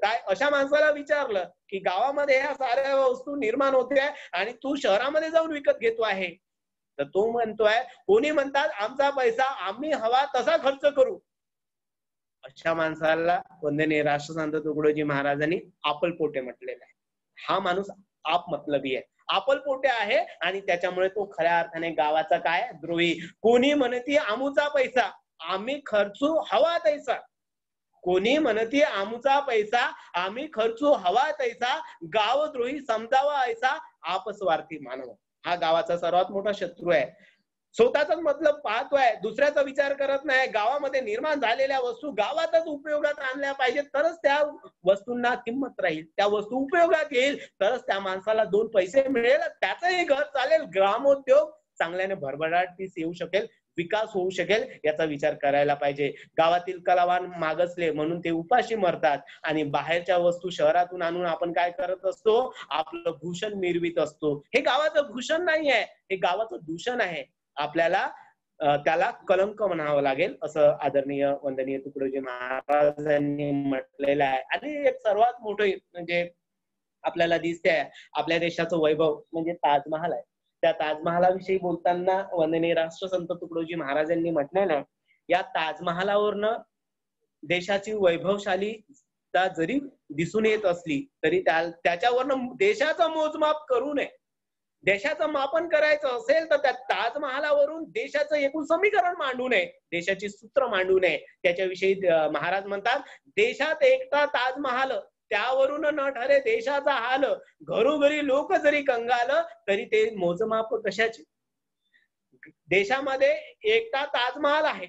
काय अशा माणसाला विचारलं की गावामध्ये ह्या साऱ्या वस्तू निर्माण होते आणि तू शहरामध्ये जाऊन विकत घेतो आहे, तर तो म्हणतोय, कोणी म्हणतात आमचा पैसा आम्ही हवा तसा खर्च करू. अशा माणसाला वंदनीय राष्ट्रसंत तुकडोजी महाराजांनी आपलपोटे म्हटलेला आहे. हा माणूस आपमतलबी आहे, आपलपोटे आहे आणि त्याच्यामुळे तो खऱ्या अर्थाने गावाचा काय द्रोही. कोणी म्हणती आमूचा पैसा आम्ही खर्चू हवा तैसा, कोणी म्हणती आमचा पैसा आम्ही खर्चू हवा तैसा, गावद्रोही समजावा ऐसा आपस्वार्थी मानव. हा गावाचा सर्वात मोठा शत्रू आहे. स्वतःचाच मतलब पाहतोय, दुसऱ्याचा विचार करत नाही. गावामध्ये निर्माण झालेल्या वस्तू गावातच उपयोगात आणल्या पाहिजेत, तरच त्या वस्तूंना किंमत राहील, त्या वस्तू उपयोगात येईल, तरच त्या माणसाला दोन पैसे मिळेल, त्याचंही घर चालेल, ग्रामोद्योग चांगल्याने भरभराटीस येऊ शकेल, विकास होऊ शकेल, याचा विचार करायला पाहिजे. गावातील कलावान मागासले म्हणून ते उपाशी मरतात आणि बाहेरच्या वस्तू शहरातून आणून आपण काय करत असतो, आपलं भूषण मिरवित असतो. हे गावाचं भूषण नाही आहे, हे गावाचं दूषण आहे. आपल्याला त्याला कलंक म्हणावं लागेल, असं आदरणीय वंदनीय तुकडोजी महाराजांनी म्हटलेलं आहे. आणि एक सर्वात मोठं म्हणजे आपल्याला दिसते आपल्या देशाचं वैभव म्हणजे ताजमहाल आहे. त्या ताजमहालाविषयी बोलताना वंदनीय राष्ट्रसंत तुकडोजी महाराजांनी म्हटलेलं आहे, या ताजमहालावरनं देशाची वैभवशालीता जरी दिसून येत असली तरी त्याच्यावरनं देशाचं मोजमाप करू नये. देशाचं मापन करायचं असेल तर त्या ताजमहालावरून देशाचं एकूण समीकरण मांडू नये, देशाची सूत्र मांडू नये. त्याच्याविषयी महाराज म्हणतात, देशात एकटा ताजमहाल त्यावरून न ठरे देशाचा हाल, घरोघरी लोक जरी कंगाल तरी ते मोजमाप कशाचे. देशामध्ये एकटा ताजमहाल आहे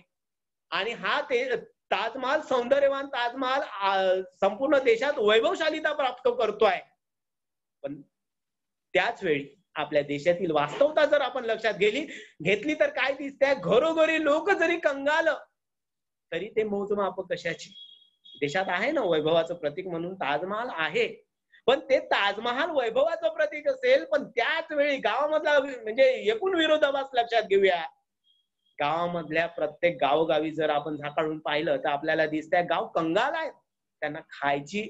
आणि हा ताजमहाल, सौंदर्यवान ताजमहाल संपूर्ण देशात वैभवशालीता प्राप्त करतोय. पण त्याच वेळी आपल्या देशातील वास्तवता जर आपण लक्षात घेतली तर काय दिसतंय, घरोघरी लोक जरी कंगाल तरी ते मोजमाप कशाची. देशात आहे ना वैभवाचं प्रतीक म्हणून ताजमहाल आहे, पण ते ताजमहाल वैभवाचं प्रतीक असेल, पण त्याच वेळी गावामधला म्हणजे एकूण विरोधाभास लक्षात घेऊया. गावामधल्या प्रत्येक गावोगावी जर आपण झाकाळून पाहिलं तर आपल्याला दिसतंय गाव कंगाल आहे, त्यांना खायची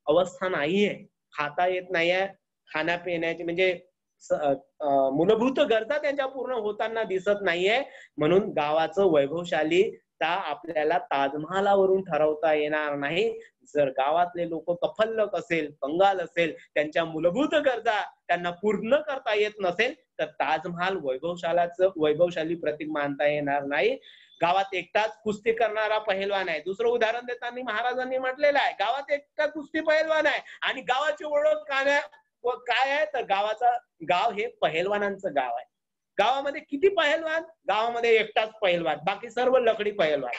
अवस्था नाहीये, खाता येत नाहीये, खाण्यापिण्याची म्हणजे मूलभूत गरजा त्यांच्या पूर्ण होताना दिसत नाहीये. म्हणून गावाचं वैभवशालीता आपल्याला ताजमहालावरून ठरवता येणार नाही. जर गावातले लोक कफल्लक असेल, कंगाल असेल, त्यांच्या मूलभूत गरजा त्यांना पूर्ण करता येत नसेल तर ताजमहाल वैभवशाली प्रतीक मानता येणार नाही. गावात एकटाच कुस्ती करणारा पहिलवान आहे. दुसरं उदाहरण देताना महाराजांनी म्हटलेलं आहे, गावात एकटा कुस्ती पहिलवान आहे आणि गावाची ओळख काय आहे तर गाव हे पहिलवानांचं गाव आहे. गावामध्ये किती पहिलवान, गावामध्ये एकटाच पहिलवान, बाकी सर्व लकडी पहिलवान,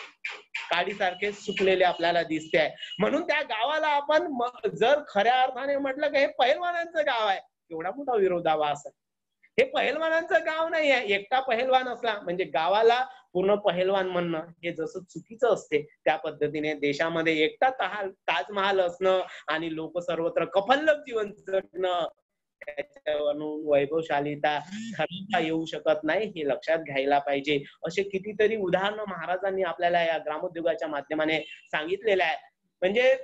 काडीसारखे सुकलेले आपल्याला दिसते आहे. म्हणून त्या गावाला आपण जर खऱ्या अर्थाने म्हटलं की हे पहिलवानांचं गाव आहे, एवढा मोठा विरोधाभास आहे. हे पहिलवानांचं गाव नाही आहे. एकटा पहिलवान असला म्हणजे गावाला पूर्ण पहिलवान म्हणणं हे जसं चुकीचं असते, त्या पद्धतीने देशामध्ये एकटा ताजमहाल असणं आणि लोक सर्वत्र कफल्लक जीवन जगणं, त्याच्यावरून वैभवशालीता ठरवता येऊ शकत नाही, हे लक्षात घ्यायला पाहिजे. असे कितीतरी उदाहरणं महाराजांनी आपल्याला या ग्रामोद्योगाच्या माध्यमाने सांगितलेलं आहे. म्हणजे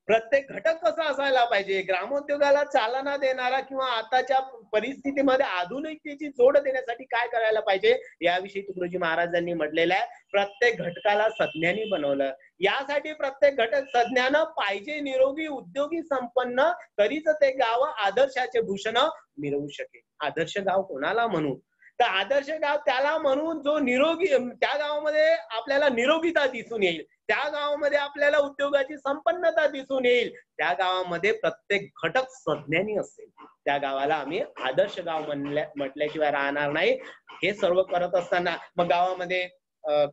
प्रत्येक घटक कसा असायला पाहिजे, ग्रामोद्योगाला चालना देणारा किंवा आताच्या परिस्थितीमध्ये आधुनिकतेची जोड देण्यासाठी काय करायला पाहिजे याविषयी तुकडोजी महाराजांनी म्हटलेलं आहे. प्रत्येक घटकाला संज्ञानी बनवलं, यासाठी प्रत्येक घटक संज्ञानं पाहिजे निरोगी उद्योगी संपन्न, तरीच ते गाव आदर्शाचे भूषण मिरवू शकेल. आदर्श गाव कोणाला म्हणू तर आदर्श गाव त्याला म्हणून जो निरोगी, त्या गावामध्ये आपल्याला निरोगीता दिसून येईल, त्या गावामध्ये आपल्याला उद्योगाची संपन्नता दिसून येईल, त्या गावामध्ये प्रत्येक घटक संज्ञानी असेल, त्या गावाला आम्ही आदर्श गाव म्हटल्याशिवाय राहणार नाही. हे सर्व करत असताना मग गावामध्ये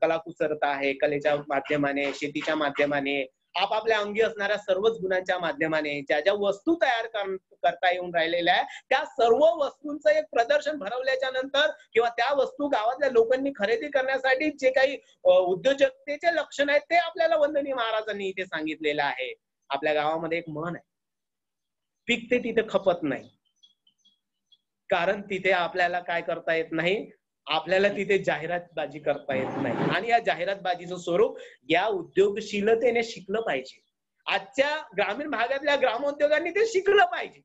कलाकुसरता आहे, कलेच्या माध्यमाने, शेतीच्या माध्यमाने, आपापल्या अंगी असणाऱ्या सर्वच गुणांच्या माध्यमाने ज्या ज्या वस्तू तयार करता येऊन राहिलेल्या आहे त्या सर्व वस्तूंचं एक प्रदर्शन भरवल्याच्या नंतर किंवा त्या वस्तू गावातल्या लोकांनी खरेदी करण्यासाठी जे काही उद्योजकतेचे लक्षण आहेत ते आपल्याला वंदनीय महाराजांनी इथे सांगितलेलं आहे. आपल्या गावामध्ये एक म्हण आहे, पिकते तिथे खपत नाही. कारण तिथे आपल्याला काय करता येत नाही, आपल्याला तिथे जाहिरातबाजी करता येत नाही. आणि या जाहिरातबाजीचं स्वरूप या उद्योगशीलतेने शिकलं पाहिजे. आजच्या ग्रामीण भागातल्या ग्रामोद्योगांनी ते शिकलं पाहिजे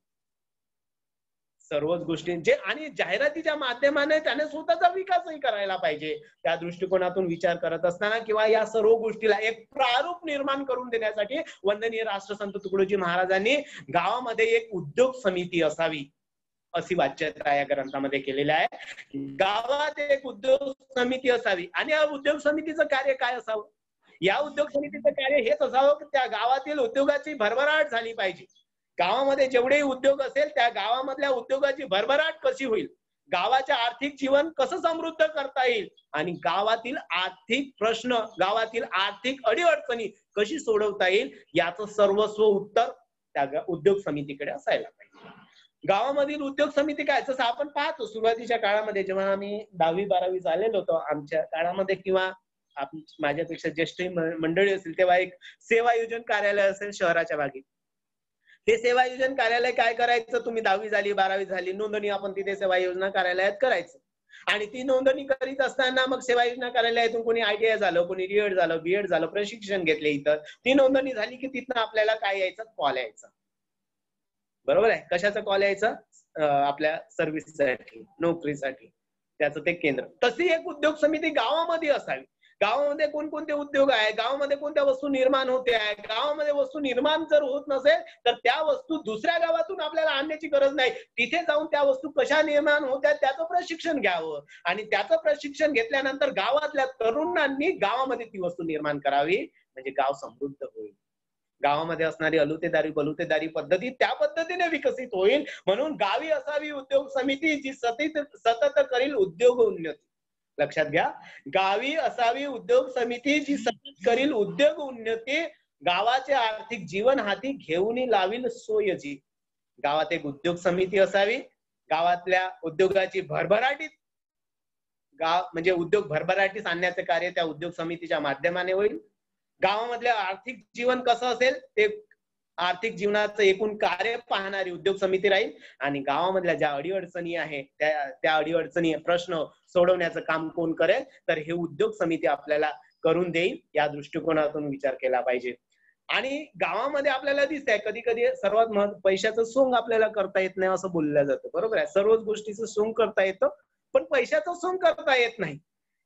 सर्वच गोष्टींचे. आणि जाहिरातीच्या माध्यमाने त्याने स्वतःचा विकासही करायला पाहिजे. त्या दृष्टिकोनातून विचार करत असताना किंवा या सर्व गोष्टीला एक प्रारूप निर्माण करून देण्यासाठी वंदनीय राष्ट्रसंत तुकडोजी महाराजांनी गावामध्ये एक उद्योग समिती असावी अशी वाच्यता या ग्रंथामध्ये केलेली आहे. गावात एक उद्योग समिती असावी. आणि या उद्योग समितीचं कार्य काय असावं? या उद्योग समितीचं कार्य हेच असावं की त्या गावातील उद्योगाची भरभराट झाली पाहिजे. गावामध्ये जेवढेही उद्योग असेल त्या गावामधल्या उद्योगाची भरभराट कशी होईल, गावाचे आर्थिक जीवन कसं समृद्ध करता येईल आणि गावातील आर्थिक प्रश्न, गावातील आर्थिक अडीअडचणी कशी सोडवता येईल याचं सर्वस्व उत्तर त्या उद्योग समितीकडे असायला पाहिजे. गावामधील उद्योग समिती काय, जसं आपण पाहतो सुरुवातीच्या काळामध्ये जेव्हा आम्ही 10वी-12वी झालेलो होतो आमच्या काळामध्ये किंवा माझ्यापेक्षा ज्येष्ठ मंडळी असेल तेव्हा एक सेवा योजन कार्यालय असेल शहराच्या भागी. ते सेवा योजन कार्यालय काय करायचं, तुम्ही 10वी झाली 12वी झाली नोंदणी आपण तिथे सेवा योजना कार्यालयात करायचं. आणि ती नोंदणी करीत असताना मग सेवा योजना कार्यालयातून कोणी ITI झालं, कोणी DED झालं, BEd झालं, प्रशिक्षण घेतले इथं. ती नोंदणी झाली की तिथनं आपल्याला काय यायचं, कॉल यायचा. बरोबर आहे. कशाचा कॉल यायचा? आपल्या सर्व्हिससाठी, नोकरीसाठी, त्याचं ते केंद्र. तशी एक उद्योग समिती गावामध्ये असावी. गावामध्ये कोणकोणते उद्योग आहे, गावामध्ये कोणत्या वस्तू निर्माण होते आहे, गावामध्ये वस्तू निर्माण जर होत नसेल तर त्या वस्तू दुसऱ्या गावातून आपल्याला आणण्याची गरज नाही. तिथे जाऊन त्या वस्तू कशा निर्माण होत्या त्याचं प्रशिक्षण घ्यावं आणि त्याचं प्रशिक्षण घेतल्यानंतर गावातल्या तरुणांनी गावामध्ये ती वस्तू निर्माण करावी म्हणजे गाव समृद्ध होईल. गावामध्ये असणारी अलुतेदारी बलुतेदारी पद्धती त्या पद्धतीने विकसित होईल. म्हणून गावी असावी उद्योग समिती जी सतत करील उद्योग उन्नती. लक्षात घ्या, गावी असावी उद्योग समिती जी सतत करील उद्योग उन्नती, गावाचे आर्थिक जीवन हाती घेऊन लावील सोयजी. गावात एक उद्योग समिती असावी. गावातल्या उद्योगाची भरभराटीत गाव म्हणजे उद्योग भरभराटीस आणण्याचे कार्य त्या उद्योग समितीच्या माध्यमाने होईल. गावामधलं आर्थिक जीवन कसं असेल ते आर्थिक जीवनाचं एकूण कार्य पाहणारी उद्योग समिती राहील. आणि गावामधल्या ज्या अडीअडचणी आहे त्या अडीअडचणी प्रश्न सोडवण्याचं काम कोण करेल तर हे उद्योग समिती आपल्याला करून देईल. या दृष्टिकोनातून विचार केला पाहिजे. आणि गावामध्ये आपल्याला दिसतंय कधी कधी सर्वात पैशाचं सोंग आपल्याला करता येत नाही असं बोललं जातं. बरोबर आहे, सर्वच गोष्टीचं सोंग करता येतं पण पैशाचं सोंग करता येत नाही.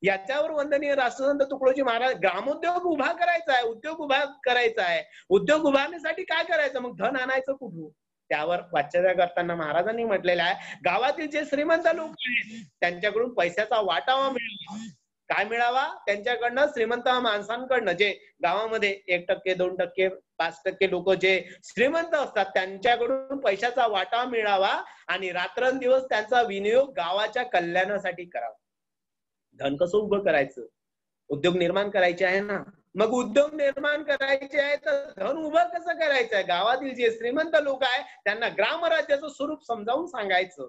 याच्यावर वंदनीय राष्ट्रसंत तुकडोजी महाराज ग्रामोद्योग उभा करायचा आहे, उद्योग उभा करायचा आहे. उद्योग उभारण्यासाठी काय करायचं, मग धन आणायचं कुठून, त्यावर वाच्यता करताना महाराजांनी म्हटलेलं आहे गावातील जे श्रीमंत लोक आहेत त्यांच्याकडून पैशाचा वाटावा मिळावा. काय मिळावा? त्यांच्याकडनं श्रीमंत माणसांकडनं जे गावामध्ये 1%, 2%, 5% लोक जे श्रीमंत असतात त्यांच्याकडून पैशाचा वाटा मिळावा आणि रात्रंदिवस त्यांचा विनियोग गावाच्या कल्याणासाठी करावा. धन कसं उभं करायचं, उद्योग निर्माण करायचे आहे ना, मग उद्योग निर्माण करायचे आहे तर धन उभं कसं करायचं आहे. गावातील जे श्रीमंत लोक आहे त्यांना ग्रामराज्याचं स्वरूप समजावून सांगायचं.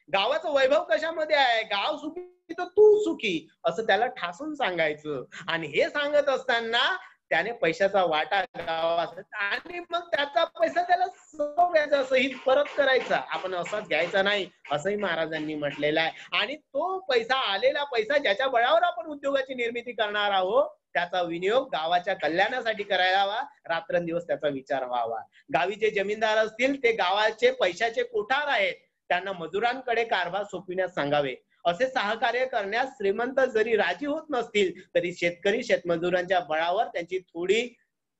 गावाचं वैभव कशामध्ये आहे, गाव सुखी तर तू सुखी असं त्याला ठासून सांगायचं. आणि हे सांगत असताना त्याने पैशाचा वाटा गावात आणि मग त्याचा पैसा त्याला सगळ्याचा सहित परत करायचा, आपण असाच घ्यायचा नाही असंही महाराजांनी म्हटलेलं आहे. आणि तो पैसा, आलेला पैसा ज्याच्या बळावर आपण उद्योगाची निर्मिती करणार आहोत त्याचा विनियोग गावाच्या कल्याणासाठी करायला हवा. रात्रंदिवस त्याचा विचार व्हावा. गावी जे जमीनदार असतील ते गावाचे पैशाचे कोठार आहेत, त्यांना मजुरांकडे कारभार सोपविण्यास सांगावे. असे सहकार्य करण्यास श्रीमंत जरी राजी होत नसतील तरी शेतकरी शेतमजुरांच्या बळावर त्यांची थोडी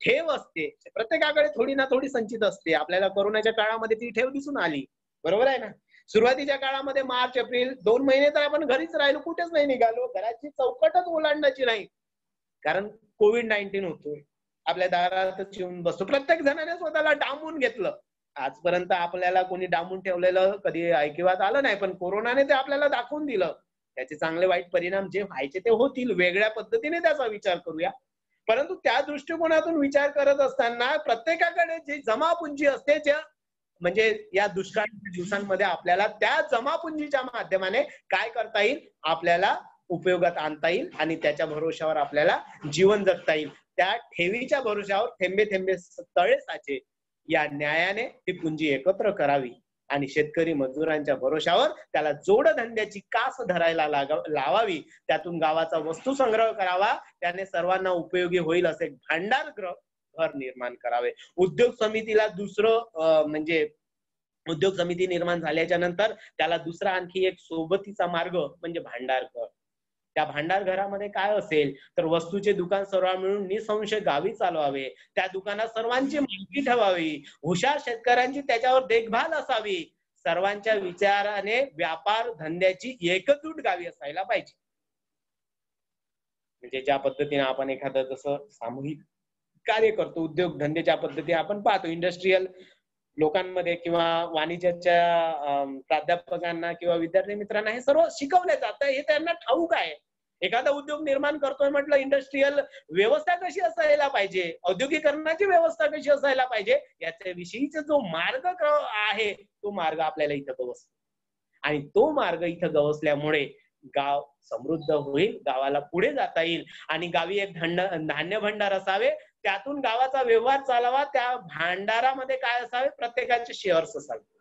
ठेव असते. प्रत्येकाकडे थोडी ना थोडी संचित असते. आपल्याला कोरोनाच्या काळामध्ये ती ठेव दिसून आली. बरोबर आहे ना. सुरुवातीच्या काळामध्ये मार्च एप्रिल 2 महिने तर आपण घरीच राहिलो, कुठेच नाही निघालो, घराची चौकटच ओलांडायची नाही. कारण कोविड-19 होतोय, आपल्या दारातच येऊन बसतो. प्रत्येक जणाने स्वतःला डांबून घेतलं. आजपर्यंत आपल्याला कोणी डांबून ठेवलेलं कधी ऐकिवात आलं नाही, पण कोरोनाने ते आपल्याला दाखवून दिलं. त्याचे चांगले वाईट परिणाम जे व्हायचे ते होतील, वेगळ्या पद्धतीने त्याचा विचार करूया. परंतु त्या दृष्टिकोनातून विचार करत असताना प्रत्येकाकडे जी जमापुंजी असते, ज्या म्हणजे या दुष्काळाच्या दिवसांमध्ये आपल्याला त्या जमापुंजीच्या माध्यमाने काय करता येईल, आपल्याला उपयोगात आणता येईल आणि त्याच्या भरोशावर आपल्याला जीवन जगता येईल. त्या ठेवीच्या भरोशावर थेंबे थेंबे तळे साचे या न्यायाने ती पुंजी एकत्र करावी आणि शेतकरी मजुरांच्या भरोशावर त्याला जोडधंद्याची कास धरायला लावावी. त्यातून गावाचा वस्तू संग्रह करावा, त्याने सर्वांना उपयोगी होईल असे भांडार घर निर्माण करावे. उद्योग समितीला दुसरं म्हणजे उद्योग समिती निर्माण झाल्याच्या नंतर त्याला दुसरा आणखी एक सोबतीचा मार्ग म्हणजे भांडार घर. त्या भांडार घरामध्ये काय असेल तर वस्तूचे दुकान सर्व मिळून निसंशय गावी चालवावे, त्या दुकानात सर्वांची मालकी ठेवावी, हुशार शेतकऱ्यांची त्याच्यावर देखभाल असावी, सर्वांच्या विचाराने व्यापार धंद्याची एकजूट गावी असायला पाहिजे. म्हणजे ज्या पद्धतीने आपण एखादं जसं सामूहिक कार्य करतो, उद्योग धंद्याच्या पद्धती आपण पाहतो, इंडस्ट्रीयल लोकांमध्ये किंवा वाणिज्याच्या प्राध्यापकांना किंवा विद्यार्थी मित्रांना हे सर्व शिकवलं जातं, हे त्यांना ठाऊक आहे. एखादा उद्योग निर्माण करतोय म्हटलं, इंडस्ट्रीयल व्यवस्था कशी असायला पाहिजे, औद्योगिकरणाची व्यवस्था कशी असायला पाहिजे, याच्याविषयीचा जो मार्ग आहे तो मार्ग आपल्याला इथं गवसतो आणि तो मार्ग इथं गवसल्यामुळे गाव समृद्ध होईल, गावाला पुढे जाता येईल आणि गावी एक धान्य भंडार असावे, त्यातून गावाचा व्यवहार चालावा. त्या भांडारामध्ये काय असावे, प्रत्येकाचे शेअर्स असावे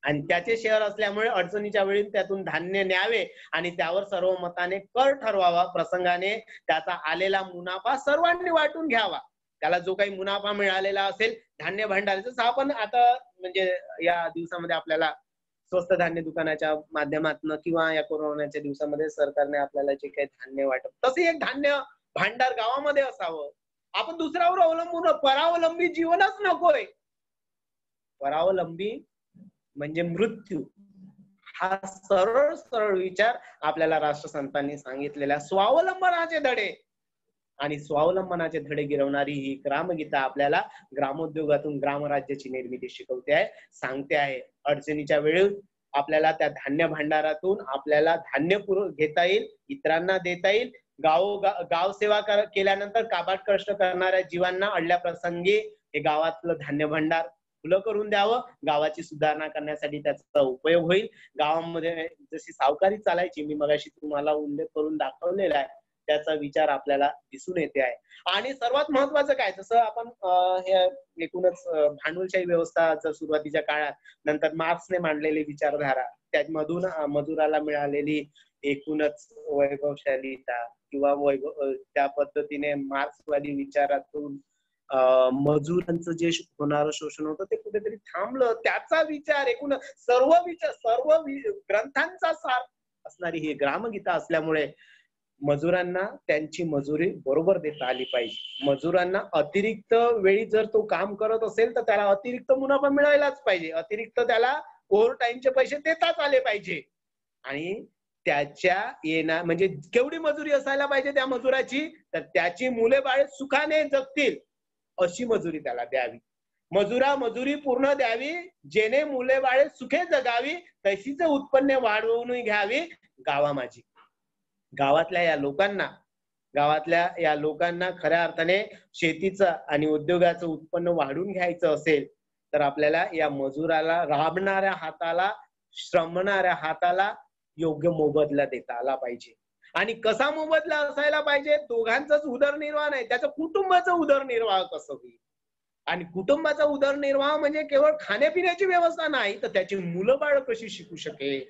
आणि त्याचे शेअर असल्यामुळे अडचणीच्या वेळी त्यातून धान्य न्यावे आणि त्यावर सर्व मताने कर ठरवावा. प्रसंगाने त्याचा आलेला मुनाफा सर्वांनी वाटून घ्यावा. त्याला जो काही मुनाफा मिळालेला असेल धान्य भंडार, जसं आपण आता म्हणजे या दिवसामध्ये आपल्याला स्वस्त धान्य दुकानाच्या माध्यमातून किंवा या कोरोनाच्या दिवसामध्ये सरकारने आपल्याला जे काही धान्य वाटप, तसे एक धान्य भांडार गावामध्ये असावं. आपण दुसऱ्यावर अवलंबून परावलंबी जीवनच नकोय. परावलंबी म्हणजे मृत्यू, हा सरळ सरळ विचार आपल्याला राष्ट्रसंतांनी सांगितलेल्या स्वावलंबनाचे धडे आणि स्वावलंबनाचे धडे गिरवणारी ही ग्रामगीता आपल्याला ग्रामोद्योगातून ग्रामराज्याची निर्मिती शिकवते आहे, सांगते आहे. अडचणीच्या वेळी आपल्याला त्या धान्य भांडारातून आपल्याला धान्य घेता येईल, इतरांना देता येईल. गाव सेवा केल्यानंतर काबाड कष्ट करणाऱ्या जीवांना अडल्या प्रसंगी हे गावातलं धान्य भांडार खुलं करून द्यावं. गावाची सुधारणा करण्यासाठी त्याचा उपयोग होईल. गावामध्ये जशी सावकारी चालायची, मी मगाशी तुम्हाला उल्लेख करून दाखवलेला आहे, त्याचा विचार आपल्याला दिसून येते आहे. आणि सर्वात महत्वाचं काय, जसं आपण हे एकूणच भांडवलशाही व्यवस्था सुरुवातीच्या काळात, नंतर मार्क्सने मांडलेली विचारधारा, त्यामधून मजुराला मिळालेली एकूणच वैभवशालीता किंवा त्या पद्धतीने मार्क्सवादी विचारातून मजुरांचं जे होणारं शोषण होतं ते कुठेतरी थांबलं. त्याचा विचार एकूण सर्व ग्रंथांचा सार असणारी ही ग्रामगीता असल्यामुळे मजुरांना त्यांची मजुरी बरोबर देता आली पाहिजे. मजुरांना अतिरिक्त वेळी जर तो काम करत असेल तर त्याला अतिरिक्त मुनाफा मिळायलाच पाहिजे, अतिरिक्त त्याला ओव्हर टाइमचे पैसे देताच आले पाहिजे आणि त्याच्या म्हणजे केवढी मजुरी असायला पाहिजे त्या मजुराची, तर त्याची मुले बाळे सुखाने जगतील अशी मजुरी त्याला द्यावी. मजुरी पूर्ण द्यावी, जेणे मुले बाळे सुखे जगावी, तशीच उत्पन्न वाढवून घ्यावी गावामाजी. गावातल्या या लोकांना खऱ्या अर्थाने शेतीचं आणि उद्योगाचं उत्पन्न वाढून घ्यायचं असेल तर आपल्याला या मजुराला, राबणाऱ्या हाताला, श्रमणाऱ्या हाताला योग्य मोबदला देता आला पाहिजे. आणि कसा मोबदला असायला पाहिजे, दोघांचाच उदरनिर्वाह नाही, त्याचं कुटुंबाचा उदरनिर्वाह कसं होईल. आणि कुटुंबाचा उदरनिर्वाह म्हणजे केवळ खाण्यापिण्याची व्यवस्था नाही, तर त्याची मुलं बाळ कशी शिकू शकेल,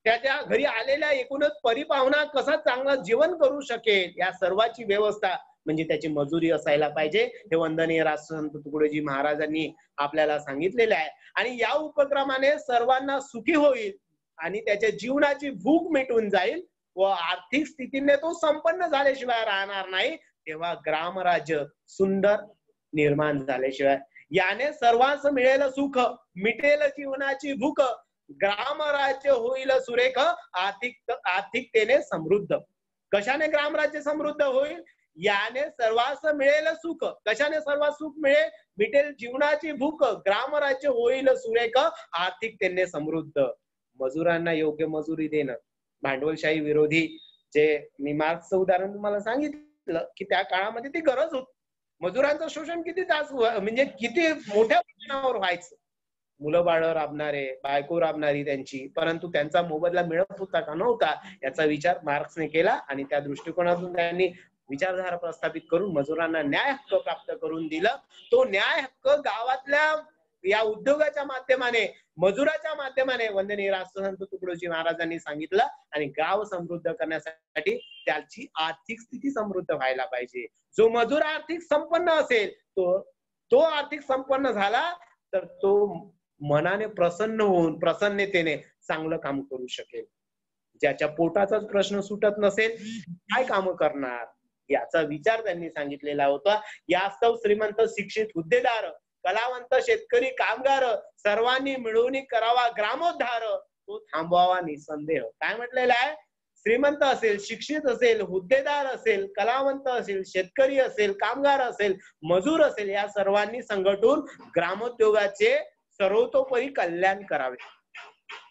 त्याच्या घरी आलेल्या एकूणच परिपाहुणा कसा चांगला जीवन करू शकेल, या सर्वाची व्यवस्था म्हणजे त्याची मजुरी असायला पाहिजे. हे वंदनीय राष्ट्रसंत तुकडोजी महाराजांनी आपल्याला सांगितलेले आहे. आणि या उपक्रमाने सर्वांना सुखी होईल आणि त्याच्या जीवनाची भूक मिटून जाईल व आर्थिक स्थितीने तो संपन्न झाल्याशिवाय राहणार नाही. तेव्हा ग्रामराज्य सुंदर निर्माण झाल्याशिवाय, याने सर्वांस मिळेल सुख, मिटेल जीवनाची भूक, ग्रामराज्य होईल सुरेख, आर्थिकतेने समृद्ध. कशाने ग्रामराज्य समृद्ध होईल, याने सर्वांस मिळेल सुख. कशाने सर्वात सुख मिळेल, मिटेल जीवनाची भूक, ग्रामराज्य होईल सुरेख, आर्थिकतेने समृद्ध. मजुरांना योग्य मजुरी देणं, भांडवलशाही विरोधी जे मी मार्क्सचं उदाहरण तुम्हाला सांगितलं, सांगितलं की त्या काळामध्ये ती गरज होती. मजुरांचं शोषण किती जास्त म्हणजे किती मोठ्या प्रमाणावर व्हायचं. मुलं बाळ राबणारे, बायको राबणारी त्यांची, परंतु त्यांचा मोबदला मिळत होता का नव्हता याचा विचार मार्क्सने केला आणि त्या दृष्टिकोनातून त्यांनी विचारधारा प्रस्थापित करून मजुरांना न्याय हक्क प्राप्त करून दिला. तो न्याय हक्क गावातल्या या उद्योगाच्या माध्यमाने, मजुराच्या माध्यमाने वंदनीय राष्ट्रसंत तुकडोजी महाराजांनी सांगितलं आणि गाव समृद्ध करण्यासाठी त्याची आर्थिक स्थिती समृद्ध व्हायला पाहिजे. जो मजूर आर्थिक संपन्न असेल तो आर्थिक संपन्न झाला तर तो मनाने प्रसन्न होऊन प्रसन्नतेने चांगलं काम करू शकेल. ज्याच्या पोटाचाच प्रश्न सुटत नसेल काय काम करणार याचा विचार त्यांनी सांगितलेला होता. यास्तव श्रीमंत शिक्षित हुद्देदार, कलावंत शेतकरी कामगार सर्वांनी मिळून करावा ग्रामोद्धार, तो थांबवावा निसंदेह. काय म्हटलेलं आहे? श्रीमंत असेल, शिक्षित असेल, हुद्देदार असेल, कलावंत असेल, शेतकरी असेल, कामगार असेल, मजूर असेल, या सर्वांनी संघटून ग्रामोद्योगाचे सर्वतोपरी कल्याण करावे.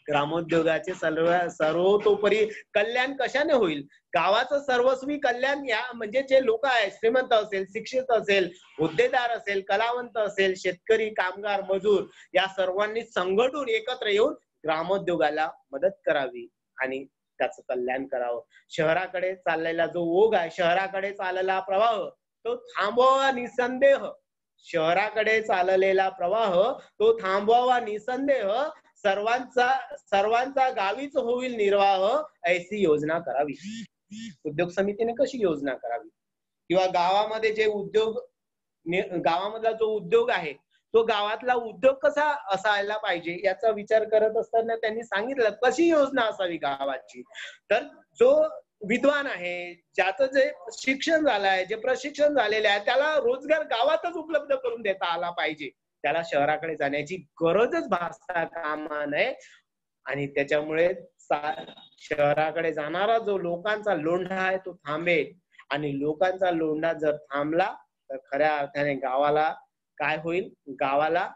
ग्रामोद्योगाचे सर्वतोपरी कल्याण कशाने होईल? गावाचं सर्वस्वी कल्याण या म्हणजे जे लोक आहेत, श्रीमंत असेल, शिक्षित असेल, हुद्देदार असेल, कलावंत असेल, शेतकरी, कामगार, मजूर या सर्वांनी संघटून एकत्र येऊन ग्रामोद्योगाला मदत करावी आणि त्याचं कल्याण करावं. शहराकडे चाललेला जो ओघ आहे, शहराकडे चाललेला प्रवाह तो थांबवावा निसंदेह. शहराकडे चाललेला प्रवाह तो थांबवावा निसंदेह. सर्वांचा गावीच होईल निर्वाह, ऐसी योजना करावी. उद्योग समितीने कशी योजना करावी किंवा गावामध्ये जे उद्योग, गावामधला जो उद्योग आहे तो गावातला उद्योग कसा असायला पाहिजे याचा विचार करत असताना त्यांनी सांगितलं कशी योजना असावी गावाची. तर जो विद्वान आहे, ज्याचं जे शिक्षण झालंय, जे प्रशिक्षण झालेलं आहे, त्याला रोजगार गावातच उपलब्ध करून देता आला पाहिजे. त्याला शहराकडे जाण्याची गरजच भासता कामा नये आणि त्याच्यामुळे शहराकडे जाणारा जो लोकांचा लोंढा आहे तो थांबेल आणि लोकांचा लोंढा जर थांबला तर खऱ्या अर्थाने गावाला काय होईल? गावाला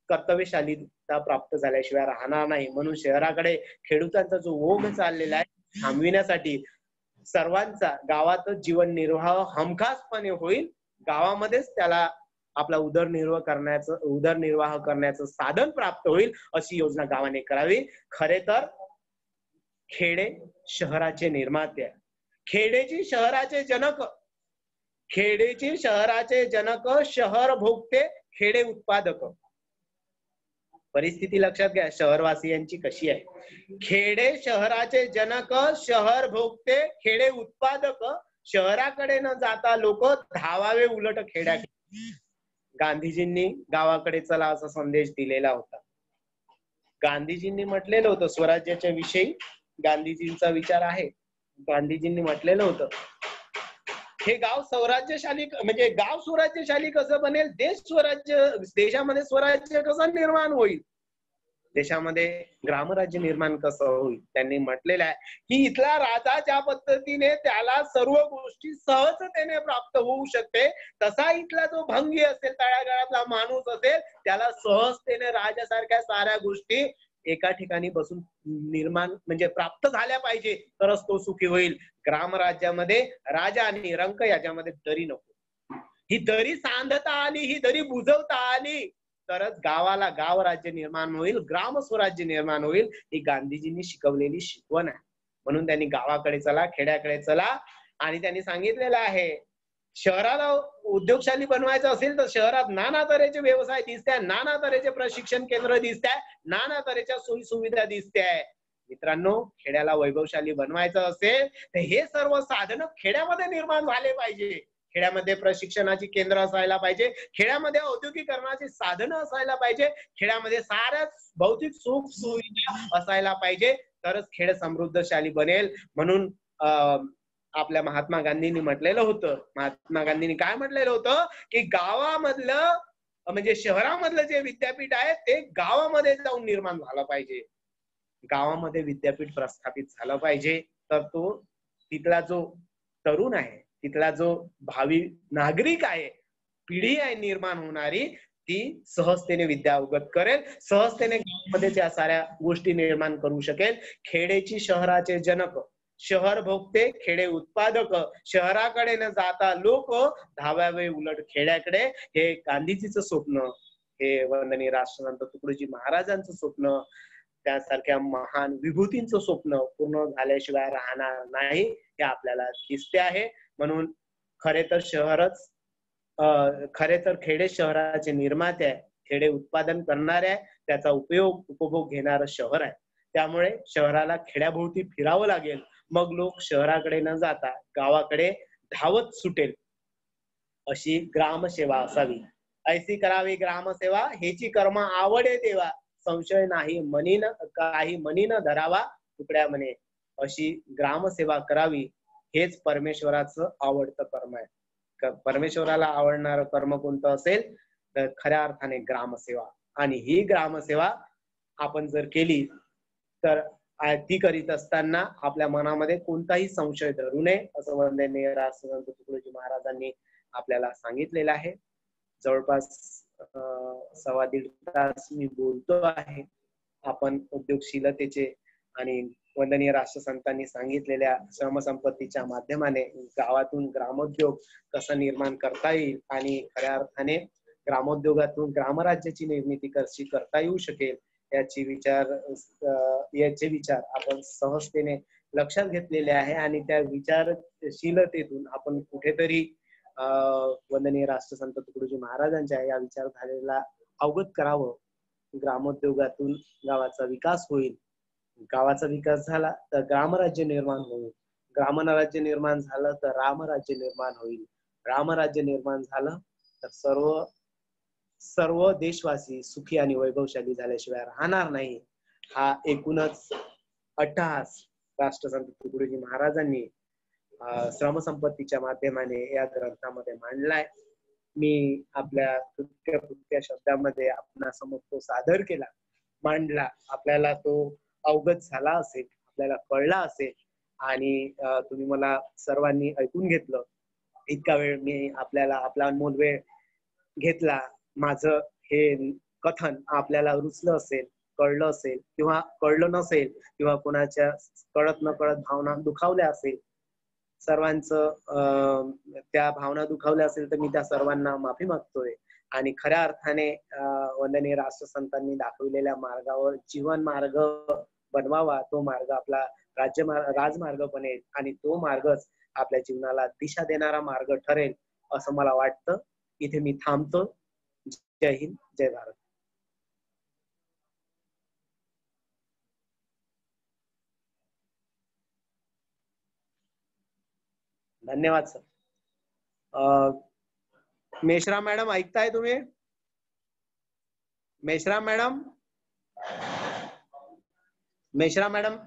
कर्तव्यशालीता प्राप्त झाल्याशिवाय राहणार नाही. म्हणून शहराकडे खेडूतांचा जो ओघ चाललेला आहे थांबविण्यासाठी सर्वांचा गावातच जीवन निर्वाह हमखासपणे होईल. गावामध्येच त्याला आपला उदरनिर्वाह करण्याचं साधन प्राप्त होईल अशी योजना गावाने करावी. खरे तर खेडे शहराचे निर्माते आहे. खेडेची शहराचे जनक, शहर भोगते खेडे उत्पादक. परिस्थिती लक्षात घ्या शहरवासियांची कशी आहे. खेडे शहराचे जनक, शहर भोगते खेडे उत्पादक. शहराकडे न जाता लोक धावावे उलट खेड्याकडे. गांधीजींनी गावाकडे चला असा संदेश दिलेला होता. गांधीजींनी म्हटलेलं होतं स्वराज्याच्या विषयी, गांधीजींचा विचार आहे. गांधीजींनी म्हटलेलं होतं हे गाव स्वराज्यशाली म्हणजे गाव स्वराज्यशाली कसं बनेल, देशामध्ये स्वराज्य कसं निर्माण होईल, देशामध्ये ग्रामराज्य निर्माण कसं होईल. त्यांनी म्हटलेलं आहे की इथला राजा ज्या पद्धतीने त्याला सर्व गोष्टी सहजतेने प्राप्त होऊ शकते तसा इथला जो भंगी असेल, तळागाळातला माणूस असेल, त्याला सहजतेने राजासारख्या साऱ्या गोष्टी एका ठिकाणी बसून निर्माण म्हणजे प्राप्त झाल्या पाहिजे तरच तो सुखी होईल. ग्रामराज्यामध्ये राजा आणि रंक याच्यामध्ये दरी नको. ही दरी सांधता आली, ही दरी बुजवता आली तरच गावाला गाव राज्य निर्माण होईल, ग्राम स्वराज्य निर्माण होईल. ही गांधीजींनी शिकवलेली शिकवण आहे. म्हणून त्यांनी गावाकडे चला, खेड्याकडे चला आणि त्यांनी सांगितलेलं आहे शहराला उद्योगशाली बनवायचं असेल तर शहरात नाना तऱ्हेचे व्यवसाय दिसताय, नाना तऱ्हेचे प्रशिक्षण केंद्र दिसताय, नाना तऱ्हेच्या सोयी सुविधा दिसताय. मित्रांनो, खेड्याला वैभवशाली बनवायचं असेल तर हे सर्व साधन खेड्यामध्ये निर्माण झाले पाहिजे. खेड्यामध्ये प्रशिक्षणाची केंद्र असायला पाहिजे, खेड्यामध्ये औद्योगिकरणाची साधनं असायला पाहिजे, खेड्यामध्ये साऱ्या भौतिक सुख सुविधा असायला पाहिजे तरच खेड समृद्धशाली बनेल. म्हणून आपल्या महात्मा गांधींनी म्हटलेलं होतं, महात्मा गांधींनी काय म्हटलेलं होतं की गावामधलं म्हणजे शहरामधलं जे विद्यापीठ आहे ते गावामध्ये जाऊन निर्माण झालं पाहिजे. गावामध्ये विद्यापीठ प्रस्थापित झालं पाहिजे तर तो तिथला जो तरुण आहे, तिथला जो भावी नागरिक आहे, पिढी आहे निर्माण होणारी, ती सहजतेने विद्या अवगत करेल, सहजतेने गावामध्ये त्या साऱ्या गोष्टी निर्माण करू शकेल. खेडेची शहराचे जनक, शहर भोगते खेडे उत्पादक, शहराकडे न जाता लोक धावावे उलट खेड्याकडे, हे गांधीजीचं स्वप्न, हे वंदनीय राष्ट्रसंत तुकडोजी महाराजांचं स्वप्न, त्यासारख्या महान विभूतींचं स्वप्न पूर्ण झाल्याशिवाय राहणार नाही हे आपल्याला दिसते आहे. म्हणून खरे तर खेडे शहराचे निर्माते आहे, खेडे उत्पादन करणारे आहे, त्याचा उपभोग घेणारं शहर आहे. त्यामुळे शहराला खेड्याभोवती फिरावं लागेल, मग लोक शहराकडे न जाता गावाकडे धावत सुटेल. अशी ग्रामसेवा असावी. ऐसी करावी ग्रामसेवा, हेची कर्म आवडे तेव्हा, संशय नाही मनीन काही मनीन धरावा तुकड्या म्हणे. अशी ग्रामसेवा करावी, हेच परमेश्वराचं आवडतं कर्म आहे. परमेश्वराला आवडणारं कर्म कोणतं असेल तर खऱ्या अर्थाने ग्रामसेवा. आणि ही ग्रामसेवा आपण जर केली तर ती करीत असताना आपल्या मनामध्ये कोणताही संशय धरू नये, असं वंदनीय राष्ट्रसंत तुकडोजी महाराजांनी आपल्याला सांगितलेलं आहे. जवळपास 1.25 तास मी बोलतो आहे. आपण उद्योगशीलतेचे आणि वंदनीय राष्ट्रसंतांनी सांगितलेल्या श्रमसंपत्तीच्या माध्यमाने गावातून ग्रामोद्योग कसा निर्माण करता येईल आणि खऱ्या अर्थाने ग्रामोद्योगातून ग्रामराज्याची निर्मिती कशी करता येऊ शकेल याचे विचार आपण सहजतेने लक्षात घेतलेले आहे. आणि त्या विचारशीलतेतून आपण कुठेतरी वंदनीय राष्ट्रसंत तुकडोजी महाराजांच्या या विचारधारेला अवगत करावं. ग्रामोद्योगातून गावाचा विकास होईल, गावाचा विकास झाला तर ग्रामराज्य निर्माण होईल, ग्रामराज्य निर्माण झालं तर रामराज्य निर्माण होईल, रामराज्य निर्माण झालं तर सर्व देशवासी सुखी आणि वैभवशाली झाल्याशिवाय राहणार नाही. हा एकूणच अट्टहास राष्ट्रसंत तुकडोजी महाराजांनी श्रमसंपत्तीच्या माध्यमाने या ग्रंथामध्ये मांडलाय. मी आपल्या तुटक्या शब्दामध्ये आपणासमोर तो सादर केला, मांडला. आपल्याला तो अवगत झाला असेल, आपल्याला कळला असेल आणि तुम्ही मला सर्वांनी ऐकून घेतलं. इतका वेळ मी आपला अनमोल वेळ घेतला. माझं हे कथन आपल्याला रुचलं असेल, कळलं असेल किंवा कळलं नसेल किंवा कोणाच्या कळत न कळत भावना दुखावल्या असेल, सर्वांचं त्या भावना दुखावल्या असेल तर मी त्या सर्वांना माफी मागतोय. आणि खऱ्या अर्थाने वंदनीय राष्ट्रसंतांनी दाखवलेल्या मार्गावर जीवन मार्ग बनवावा. तो मार्ग आपला राजमार्ग बनेल आणि तो मार्गच आपल्या जीवनाला दिशा देणारा मार्ग ठरेल असं मला वाटतं. इथे मी थांबतो. जय हिंद, जय भारत. धन्यवाद सर. मेश्राम मॅडम ऐकताय तुम्ही? Meshram madam, Meshram madam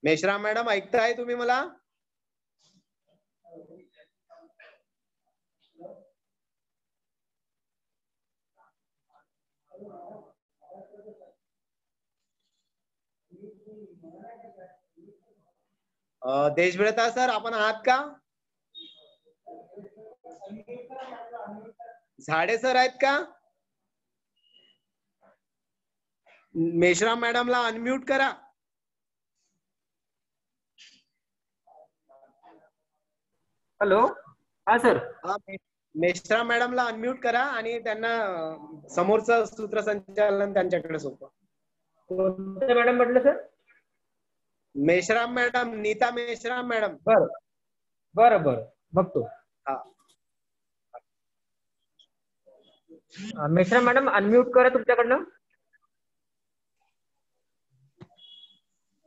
Meshram madam ऐकताय तुम्ही मला? देशभ्रता सर आपण आहात का? झाडे सर आहेत का? मेश्राम मॅडमला अनम्यूट करा.
हॅलो, हा सर.
मेश्राम मॅडमला अनम्यूट करा आणि त्यांना समोरचं सूत्रसंचालन त्यांच्याकडे सोपवा.
कोणत्या मॅडम म्हटलं sir?
Meshram madam, Neeta Meshram madam.
बरं बरं बरं, बघतो. मेश्राम मॅडम अनम्यूट करा तुमच्याकडनं.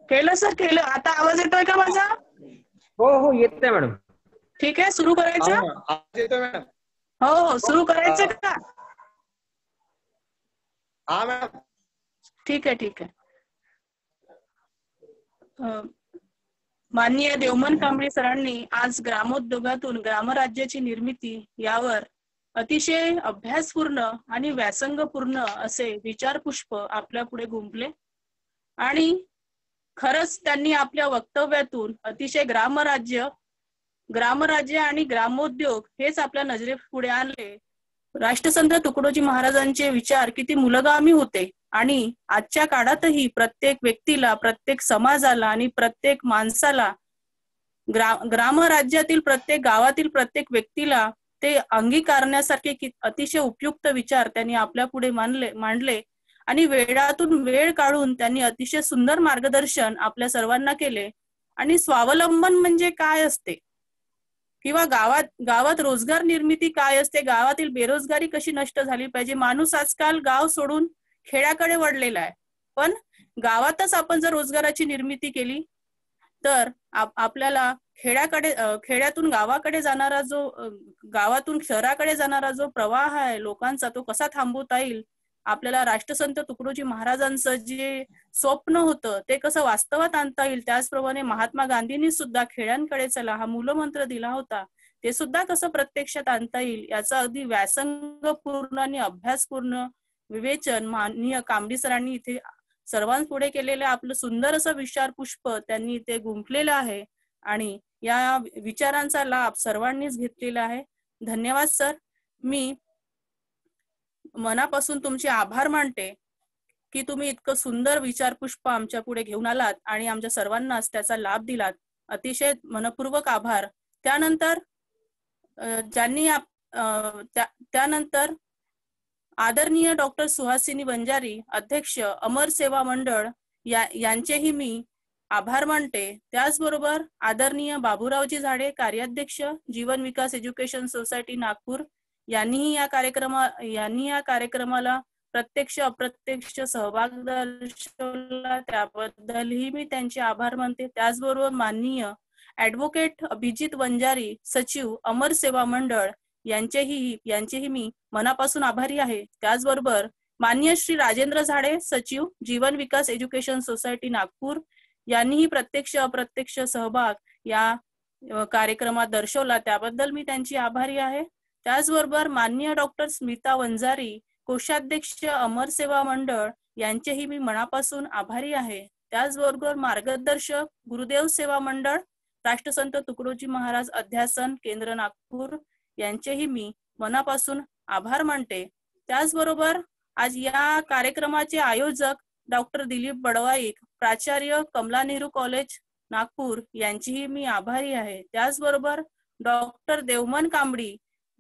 केलं सर, केलं. आता आवाज येतोय का माझा?
हो हो, येतोय मॅडम.
ठीक आहे, सुरू करायचं?
आवाज येतोय मॅडम?
हो हो, सुरू करायचं का?
हा मॅडम.
ठीक आहे, ठीक आहे. माननीय देवमन कांबळे सरांनी आज ग्रामोद्योगातून ग्रामराज्याची निर्मिती यावर अतिशय अभ्यासपूर्ण आणि व्यासंगपूर्ण असे विचारपुष्प आपल्या पुढे गुंफले आणि खरंच त्यांनी आपल्या वक्तव्यातून अतिशय ग्रामराज्य आणि ग्रामोद्योग हेच आपल्या नजरेपुढे आणले. राष्ट्रसंत तुकडोजी महाराजांचे विचार किती मूलगामी होते आणि आजच्या काळातही प्रत्येक व्यक्तीला, प्रत्येक समाजाला आणि प्रत्येक माणसाला, ग्रामराज्यातील प्रत्येक गावातील प्रत्येक व्यक्तीला ते अंगीकारण्यासारखे अतिशय उपयुक्त विचार त्यांनी आपल्या पुढे मांडले आणि वेळातून वेळ काढून त्यांनी अतिशय सुंदर मार्गदर्शन आपल्या सर्वांना केले. आणि स्वावलंबन म्हणजे काय असते किंवा गावात रोजगार निर्मिती काय असते, गावातील बेरोजगारी कशी नष्ट झाली पाहिजे. माणूस आजकाल गाव सोडून खेड्याकडे वळलेला आहे, पण गावातच आपण जर रोजगाराची निर्मिती केली तर आपल्याला खेड्यातून गावाकडे जाणारा गावातून शहराकडे जाणारा जो प्रवाह आहे लोकांचा, तो कसा थांबवता येईल. आपल्याला राष्ट्रसंत तुकडोजी महाराजांचं जे स्वप्न होतं ते कसं वास्तवात आणता येईल. त्याचप्रमाणे महात्मा गांधींनी सुद्धा खेड्यांकडे चला हा मूलमंत्र दिला होता, ते सुद्धा कसं प्रत्यक्षात आणता येईल याचा अगदी व्यासंगपूर्ण आणि अभ्यासपूर्ण विवेचन माननीय कांबडी सरांनी इथे सर्वांपुढे केलेलं आपलं सुंदर असं विचारपुष्प त्यांनी इथे गुंफलेलं आहे आणि या विचारांचा लाभ सर्वांनीच घेतलेला आहे. धन्यवाद सर. मी मनापासून तुमचे आभार मानते की तुम्ही इतकं सुंदर विचारपुष्प आमच्या पुढे घेऊन आलात आणि आमच्या सर्वांनाच त्याचा लाभ दिलात. अतिशय मनपूर्वक आभार. त्यानंतर आदरणीय डॉक्टर सुहासिनी वंजारी, अध्यक्ष अमर सेवा मंडळ यांचेही मी आभार मानते. त्याचबरोबर आदरणीय बाबूरावजी झाडे, कार्याध्यक्ष जीवन विकास एज्युकेशन सोसायटी नागपूर, यांनी या कार्यक्रमाला प्रत्यक्ष अप्रत्यक्ष सहभाग दर्शवला, त्याबद्दलही मी त्यांचे आभार मानते. त्याचबरोबर माननीय ऍडव्होकेट अभिजित वंजारी, सचिव अमर सेवा मंडळ, यांचेही मी मनापासून आभारी आहे. त्याचबरोबर माननीय श्री राजेंद्र झाडे, सचिव जीवन विकास एज्युकेशन सोसायटी नागपूर, यांनीही प्रत्यक्ष अप्रत्यक्ष सहभाग या कार्यक्रमात दर्शवला, त्याबद्दल मी त्यांची आभारी आहे. त्याचबरोबर माननीय डॉक्टर स्मिता वंजारी, कोषाध्यक्ष अमर सेवा मंडळ, यांचेही मी मनापासून आभारी आहे. त्याचबरोबर मार्गदर्शक गुरुदेव सेवा मंडळ, राष्ट्रसंत तुकडोजी महाराज अध्यासन केंद्र नागपूर, यांचेही मी मनापासून आभार मानते. त्याचबरोबर आज या कार्यक्रमाचे आयोजक डॉक्टर दिलीप बडवाईक, प्राचार्य कमला नेहरू कॉलेज नागपूर, यांचीही मी आभारी आहे. त्याचबरोबर डॉक्टर देवमन कांबडी,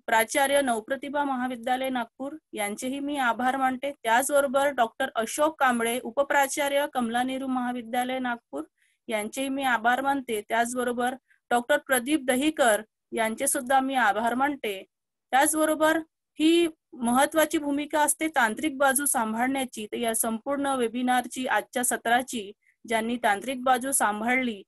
प्राचार्य नवप्रतिभा महाविद्यालय नागपूर, यांचेही मी आभार मानते. त्याचबरोबर डॉक्टर अशोक कांबळे, उपप्राचार्य कमला नेहरू महाविद्यालय नागपूर, यांचेही मी आभार मानते. त्याचबरोबर डॉक्टर प्रदीप दहीकर यांचे सुद्धा मी आभार मानते. त्याचबरोबर ही महत्वाची भूमिका असते तांत्रिक बाजू सांभाळण्याची. तर या संपूर्ण वेबिनारची, आजच्या सत्राची ज्यांनी तांत्रिक बाजू सांभाळली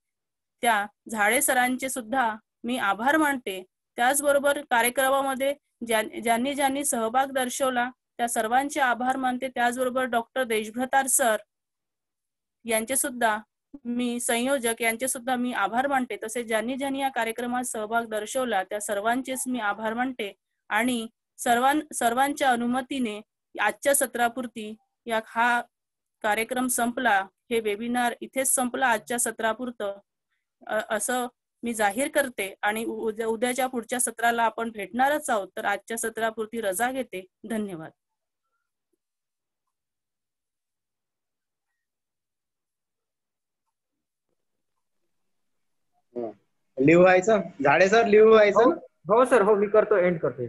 त्या झाडे सरांचे सुद्धा मी आभार मानते. त्याचबरोबर कार्यक्रमामध्ये ज्यांनी सहभाग दर्शवला त्या सर्वांचे आभार मानते. त्याचबरोबर डॉक्टर देशभ्रतार सर यांचे सुद्धा मी, संयोजक यांचे सुद्धा मी आभार मानते. तसेच ज्यांनी या कार्यक्रमात सहभाग दर्शवला त्या सर्वांचेच मी आभार मानते. आणि सर्वांच्या अनुमतीने आजच्या सत्रापुरती हा कार्यक्रम संपला, हे वेबिनार इथेच संपला आजच्या सत्रापुरतं असं मी जाहीर करते. आणि उद्याच्या पुढच्या सत्राला आपण भेटणारच आहोत. तर आजच्या सत्रापुरती रजा घेते. धन्यवाद.
लिहू व्हायचं झाडे सर, लिहू व्हायचं.
हो सर, हो मी करतो, एंड करतो.